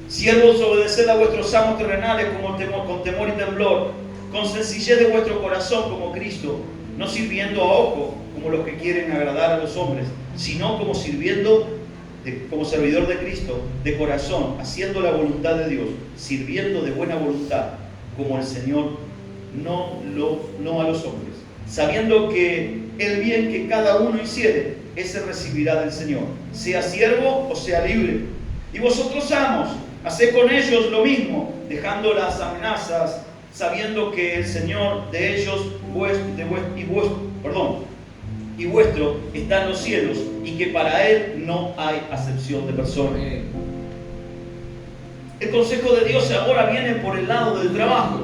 S1: Siervos, obedeced a vuestros amos terrenales con temor y temblor, con sencillez de vuestro corazón como Cristo, no sirviendo a ojo como los que quieren agradar a los hombres, sino como como servidor de Cristo, de corazón, haciendo la voluntad de Dios, sirviendo de buena voluntad, como el Señor, no a los hombres, sabiendo que el bien que cada uno hiciere, ese recibirá del Señor, sea siervo o sea libre. Y vosotros, amos, haced con ellos lo mismo, dejando las amenazas, sabiendo que el Señor de ellos y vuestro está en los cielos, y que para Él no hay acepción de personas. El consejo de Dios ahora viene por el lado del trabajo.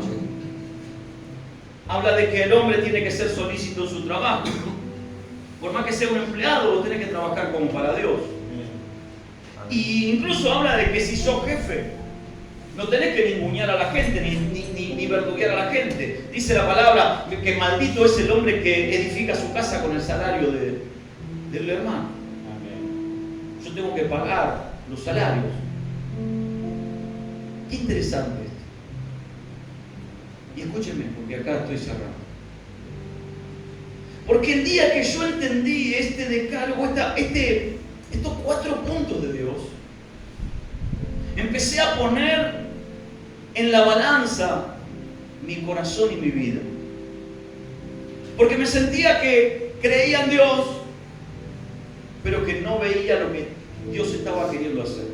S1: Habla de que el hombre tiene que ser solícito en su trabajo. Por más que sea un empleado, vos tenés que trabajar como para Dios. Y incluso habla de que si sos jefe, no tenés que ningunear a la gente, ni verduguear a la gente. Dice la palabra que maldito es el hombre que edifica su casa con el salario del hermano. Yo tengo que pagar los salarios. Qué interesante esto. Y escúchenme, porque acá estoy cerrando. Porque el día que yo entendí este decálogo, estos 4 puntos de Dios, empecé a poner en la balanza mi corazón y mi vida. Porque me sentía que creía en Dios, pero que no veía lo que Dios estaba queriendo hacer.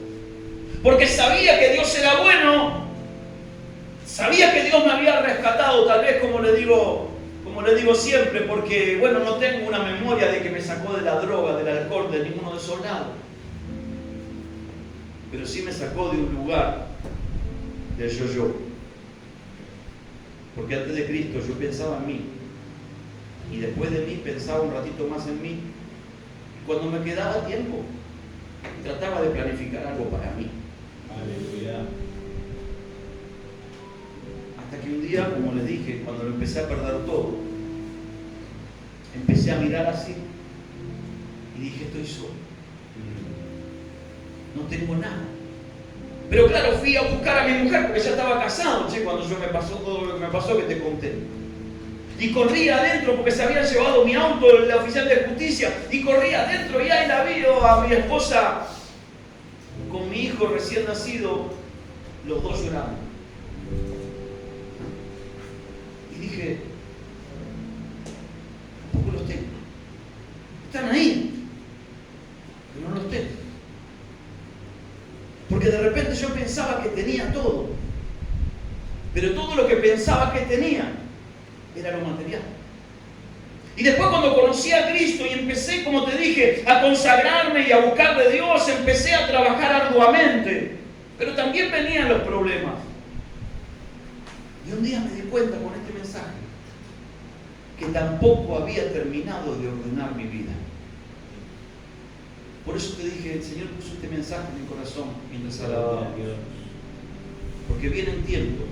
S1: Porque sabía que Dios era bueno, sabía que Dios me había rescatado, tal vez como le digo siempre, porque bueno, no tengo una memoria de que me sacó de la droga, del alcohol, de ninguno de esos lados. Pero sí me sacó de un lugar del yo. Porque antes de Cristo yo pensaba en mí. Y después de mí pensaba un ratito más en mí. Y cuando me quedaba tiempo, trataba de planificar algo para mí.
S3: Aleluya.
S1: Hasta que un día, como les dije, cuando lo empecé a perder todo, empecé a mirar así y dije, estoy solo. No tengo nada. Pero claro, fui a buscar a mi mujer porque ya estaba casado, cuando yo me pasó todo lo que me pasó que te conté. Y corrí adentro porque se había llevado mi auto el oficial de justicia. Y corrí adentro y ahí la vi a mi esposa con mi hijo recién nacido, los dos llorando. Y dije, tampoco los tengo. Están ahí, pero no los tengo. Porque de repente yo pensaba que tenía todo. Pero todo lo que pensaba que tenía era lo material. Y después cuando conocí a Cristo y empecé, como te dije, a consagrarme y a buscar de Dios, empecé a trabajar arduamente. Pero también venían los problemas. Y un día me di cuenta con este mensaje que tampoco había terminado de ordenar mi vida. Por eso te dije, el Señor puso este mensaje en mi corazón mientras alababa a Dios. Porque vienen tiempos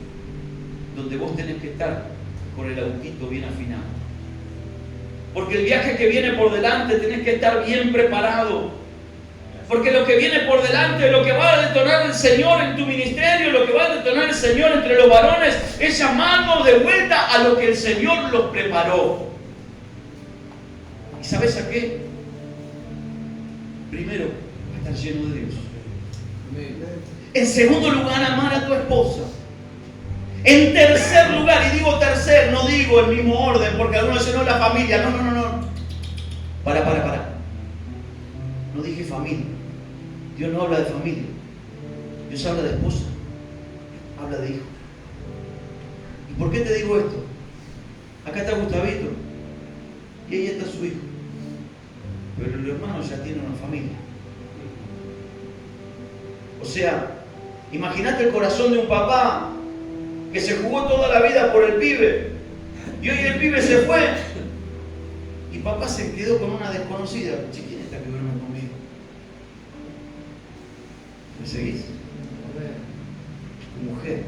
S1: donde vos tenés que estar con el autito bien afinado. Porque el viaje que viene por delante tenés que estar bien preparado. Porque lo que viene por delante, lo que va a detonar el Señor en tu ministerio, lo que va a detonar el Señor entre los varones, es llamarlos de vuelta a lo que el Señor los preparó. ¿Y sabes a qué? Primero, a estar lleno de Dios. En segundo lugar, amar a tu esposa. En tercer lugar, y digo tercer, no digo el mismo orden, porque algunos dicen, no, la familia. No. Para. No dije familia. Dios no habla de familia. Dios habla de esposa. Habla de hijo. ¿Y por qué te digo esto? Acá está Gustavito. Y ahí está su hijo. Pero el hermano ya tiene una familia. O sea, imagínate el corazón de un papá que se jugó toda la vida por el pibe. Y hoy el pibe se fue. Y papá se quedó con una desconocida. Che, ¿quién es esta que duerme conmigo? ¿Me seguís? Tu mujer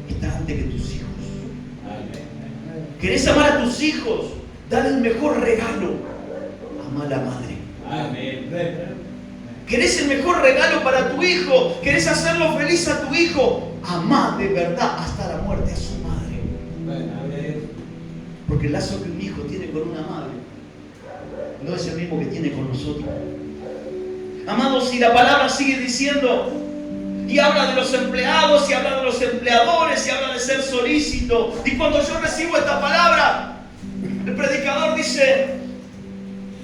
S1: está antes que tus hijos. ¿Querés amar a tus hijos? Dale el mejor regalo. Ama a la madre.
S3: Amén.
S1: ¿Querés el mejor regalo para tu hijo? ¿Querés hacerlo feliz a tu hijo? Amá de verdad hasta la muerte a su madre. Porque el lazo que un hijo tiene con una madre no es el mismo que tiene con nosotros. Amados, si la palabra sigue diciendo y habla de los empleados, y habla de los empleadores, y habla de ser solícito, y cuando yo recibo esta palabra, el predicador dice,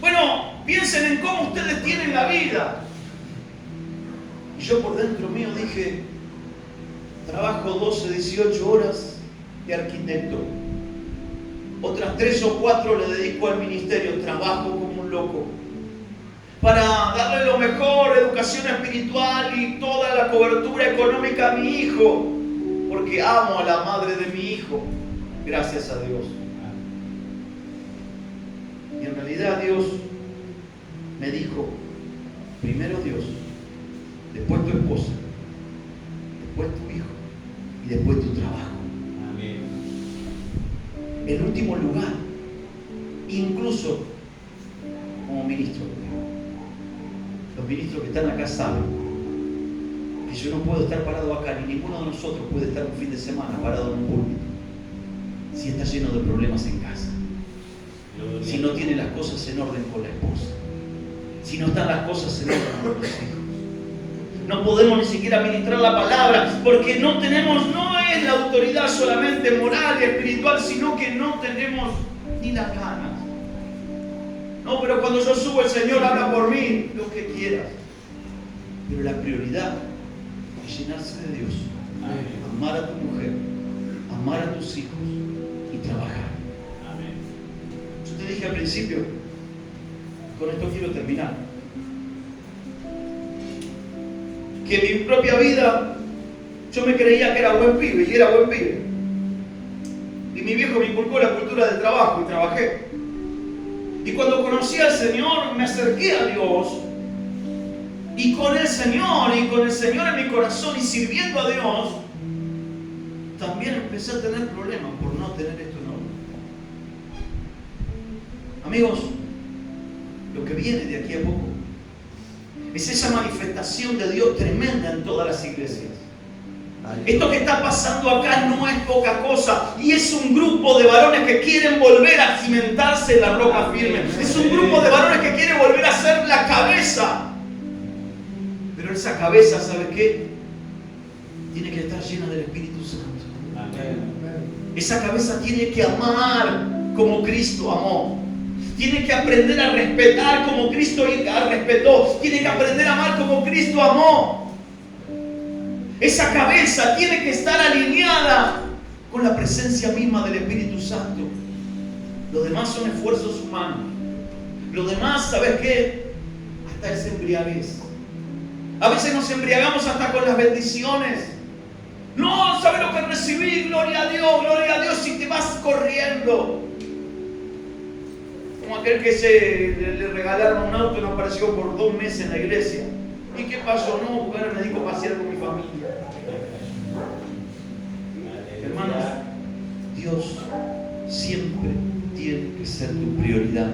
S1: bueno, piensen en cómo ustedes tienen la vida. Y yo por dentro mío dije, trabajo 12, 18 horas de arquitecto. otras 3 o 4 le dedico al ministerio, trabajo como un loco, para darle lo mejor, educación espiritual y toda la cobertura económica a mi hijo, porque amo a la madre de mi hijo, gracias a Dios. Y en realidad Dios me dijo, primero Dios, después tu esposa, después tu hijo y después tu trabajo.
S3: Amén.
S1: En último lugar, incluso como ministro. Los ministros que están acá saben que yo no puedo estar parado acá, ni ninguno de nosotros puede estar un fin de semana parado en un púlpito si está lleno de problemas en casa, si no tiene las cosas en orden con la esposa, si no están las cosas en orden con los hijos. No podemos ni siquiera ministrar la palabra porque no es la autoridad solamente moral y espiritual, sino que no tenemos ni las ganas. No, pero cuando yo subo el Señor habla por mí, lo que quieras. Pero la prioridad es llenarse de Dios, amar a tu mujer, amar a tus hijos y trabajar.
S3: Amén.
S1: Yo te dije al principio, con esto quiero terminar, que en mi propia vida yo me creía que era buen pibe y era buen pibe. Y mi viejo me inculcó la cultura del trabajo y trabajé. Y cuando conocí al Señor, me acerqué a Dios. Y con el Señor en mi corazón y sirviendo a Dios, también empecé a tener problemas por no tener esto en orden. Amigos, lo que viene de aquí a poco es esa manifestación de Dios tremenda en todas las iglesias. Esto que está pasando acá no es poca cosa, y es un grupo de varones que quieren volver a cimentarse en la roca firme. Es un grupo de varones que quiere volver a ser la cabeza. Pero esa cabeza, ¿sabe qué? Tiene que estar llena del Espíritu Santo. Esa cabeza tiene que amar como Cristo amó. Tiene que aprender a respetar como Cristo respetó. Tiene que aprender a amar como Cristo amó. Esa cabeza tiene que estar alineada con la presencia misma del Espíritu Santo. Lo demás son esfuerzos humanos. Lo demás, ¿sabes qué? Hasta es embriaguez. A veces nos embriagamos hasta con las bendiciones. No, ¿sabes lo que recibí? Gloria a Dios, y te vas corriendo. Como aquel que le regalaron un auto y no apareció por 2 meses en la iglesia. ¿Y qué pasó? No, porque ahora me dedico a pasear con mi familia. Hermanos, Dios siempre tiene que ser tu prioridad.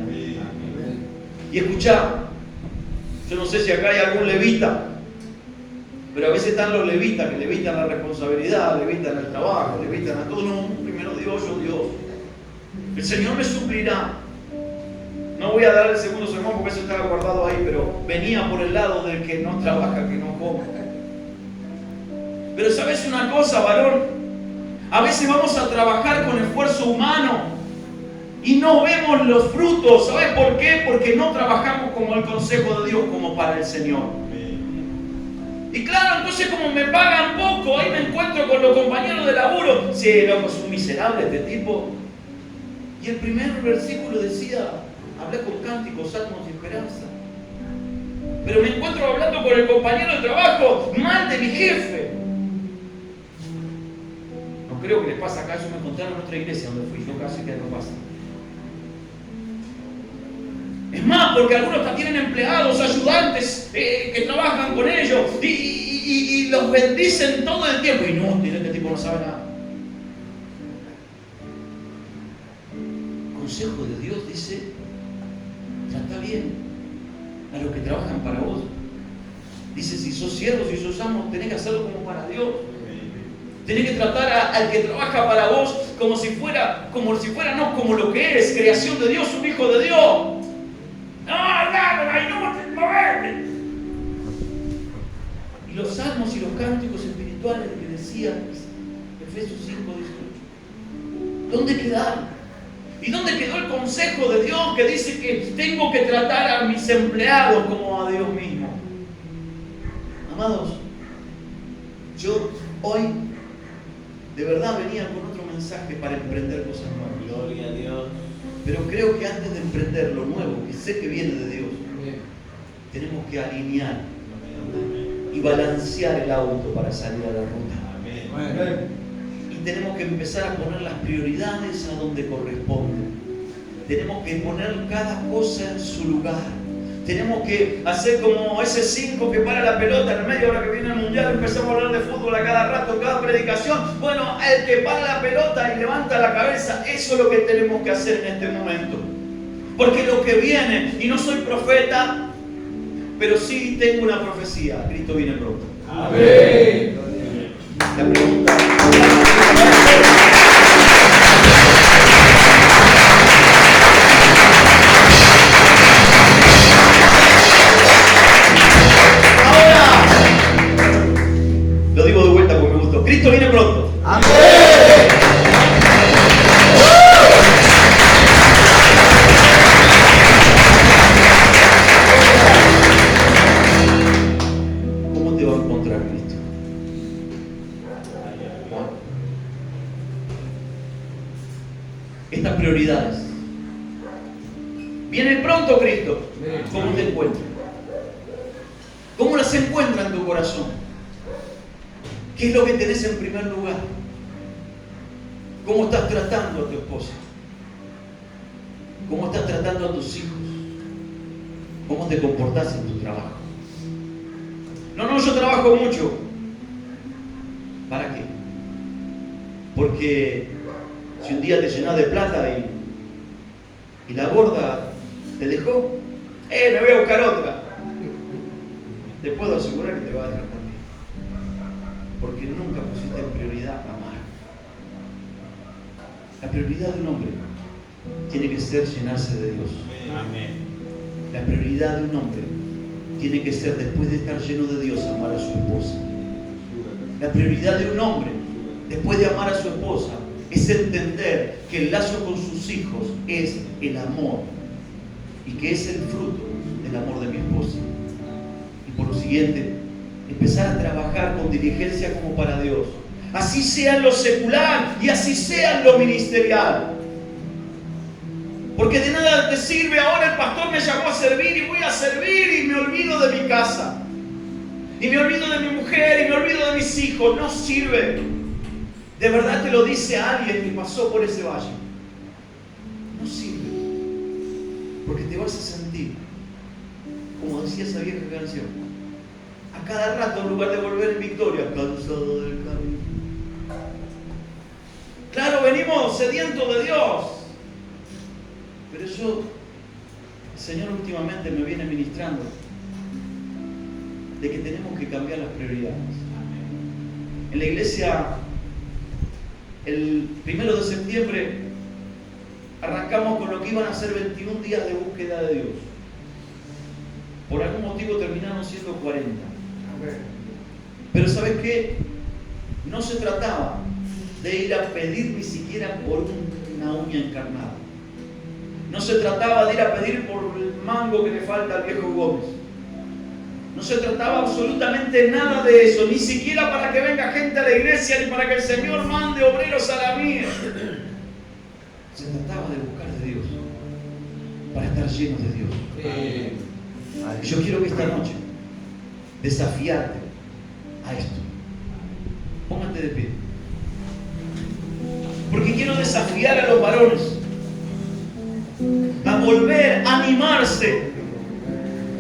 S1: Y escuchá, yo no sé si acá hay algún levita, pero a veces están los levitas que levitan la responsabilidad, levitan el trabajo, levitan a todo. No, primero Dios, Dios. El Señor me suplirá. No voy a dar el segundo sermón porque eso estaba guardado ahí, pero venía por el lado del que no trabaja, que no come. Pero ¿sabes una cosa, varón? A veces vamos a trabajar con esfuerzo humano y no vemos los frutos. ¿Sabes por qué? Porque no trabajamos como el consejo de Dios, como para el Señor. Y claro, entonces como me pagan poco, ahí me encuentro con los compañeros de laburo. Sí, loco, es un miserable este tipo. Y el primer versículo decía: hablé con cánticos, salmos y esperanza. Pero me encuentro hablando con el compañero de trabajo mal de mi jefe. No creo que les pasa acá, eso me contaron en otra iglesia donde fui yo, casi que no pasa. Es más, porque algunos hasta tienen empleados, ayudantes que trabajan con ellos y los bendicen todo el tiempo. Y no, este tipo no sabe nada. Consejo de Dios dice: trata bien a los que trabajan para vos. Dice: si sos siervo, si sos amo, tenés que hacerlo como para Dios. Tenés que tratar al que trabaja para vos como si fuera no como lo que es, creación de Dios, un hijo de Dios. Y los salmos y los cánticos espirituales que decía Efesios 5:18, ¿dónde quedaron? ¿Y dónde quedó el consejo de Dios que dice que tengo que tratar a mis empleados como a Dios mismo? Amados, yo hoy de verdad venía con otro mensaje para emprender cosas nuevas.
S3: Gloria a Dios.
S1: Pero creo que antes de emprender lo nuevo, que sé que viene de Dios, tenemos que alinear y balancear el auto para salir a la ruta.
S3: Amén.
S1: Y tenemos que empezar a poner las prioridades a donde corresponden. Tenemos que poner cada cosa en su lugar. Tenemos que hacer como ese 5 que para la pelota en medio, ahora que viene el mundial, empezamos a hablar de fútbol a cada rato, cada predicación. Bueno, el que para la pelota y levanta la cabeza, eso es lo que tenemos que hacer en este momento. Porque lo que viene, y no soy profeta, pero sí tengo una profecía, Cristo viene pronto.
S3: Amén.
S1: La pregunta. Lo digo de vuelta porque me gustó. Cristo viene pronto.
S2: Amén.
S1: ¿Cómo te va a encontrar Cristo? Estas prioridades. Viene pronto Cristo. ¿Cómo te encuentras? ¿Cómo las encuentras en tu corazón? ¿Qué es lo que tenés en primer lugar? ¿Cómo estás tratando a tu esposa? ¿Cómo estás tratando a tus hijos? ¿Cómo te comportás en tu trabajo? No, yo trabajo mucho. ¿Para qué? Porque si un día te llenás de plata y la gorda te dejó, me voy a buscar otra. Te puedo asegurar que te va a dejar también. Porque nunca pusiste en prioridad amar. La prioridad de un hombre tiene que ser llenarse de Dios.
S3: Amén.
S1: La prioridad de un hombre tiene que ser, después de estar lleno de Dios, amar a su esposa. La prioridad de un hombre, después de amar a su esposa, es entender que el lazo con sus hijos es el amor y que es el fruto del amor de mi esposa. Y por lo siguiente, empezar a trabajar con diligencia como para Dios. Así sea en lo secular y así sea en lo ministerial. Porque de nada te sirve ahora el pastor me llamó a servir y voy a servir y me olvido de mi casa. Y me olvido de mi mujer y me olvido de mis hijos. No sirve. De verdad te lo dice alguien que pasó por ese valle. No sirve. Porque te vas a sentir, como decía esa vieja canción, a cada rato en lugar de volver en victoria, cansado del camino. Claro, venimos sedientos de Dios. Pero el Señor últimamente me viene ministrando de que tenemos que cambiar las prioridades. En la iglesia, el 1 de septiembre, arrancamos con lo que iban a ser 21 días de búsqueda de Dios. Por algún motivo terminaron siendo 40. Pero ¿sabes qué? No se trataba de ir a pedir ni siquiera por una uña encarnada. No se trataba de ir a pedir por el mango que le falta al viejo Gómez. No se trataba absolutamente nada de eso, ni siquiera para que venga gente a la iglesia, ni para que el Señor mande obreros a la mía. Se trataba de buscar de Dios, para estar llenos de Dios. Y yo quiero que esta noche desafiarte a esto. Póngate de pie. Porque quiero desafiar a los varones a volver a animarse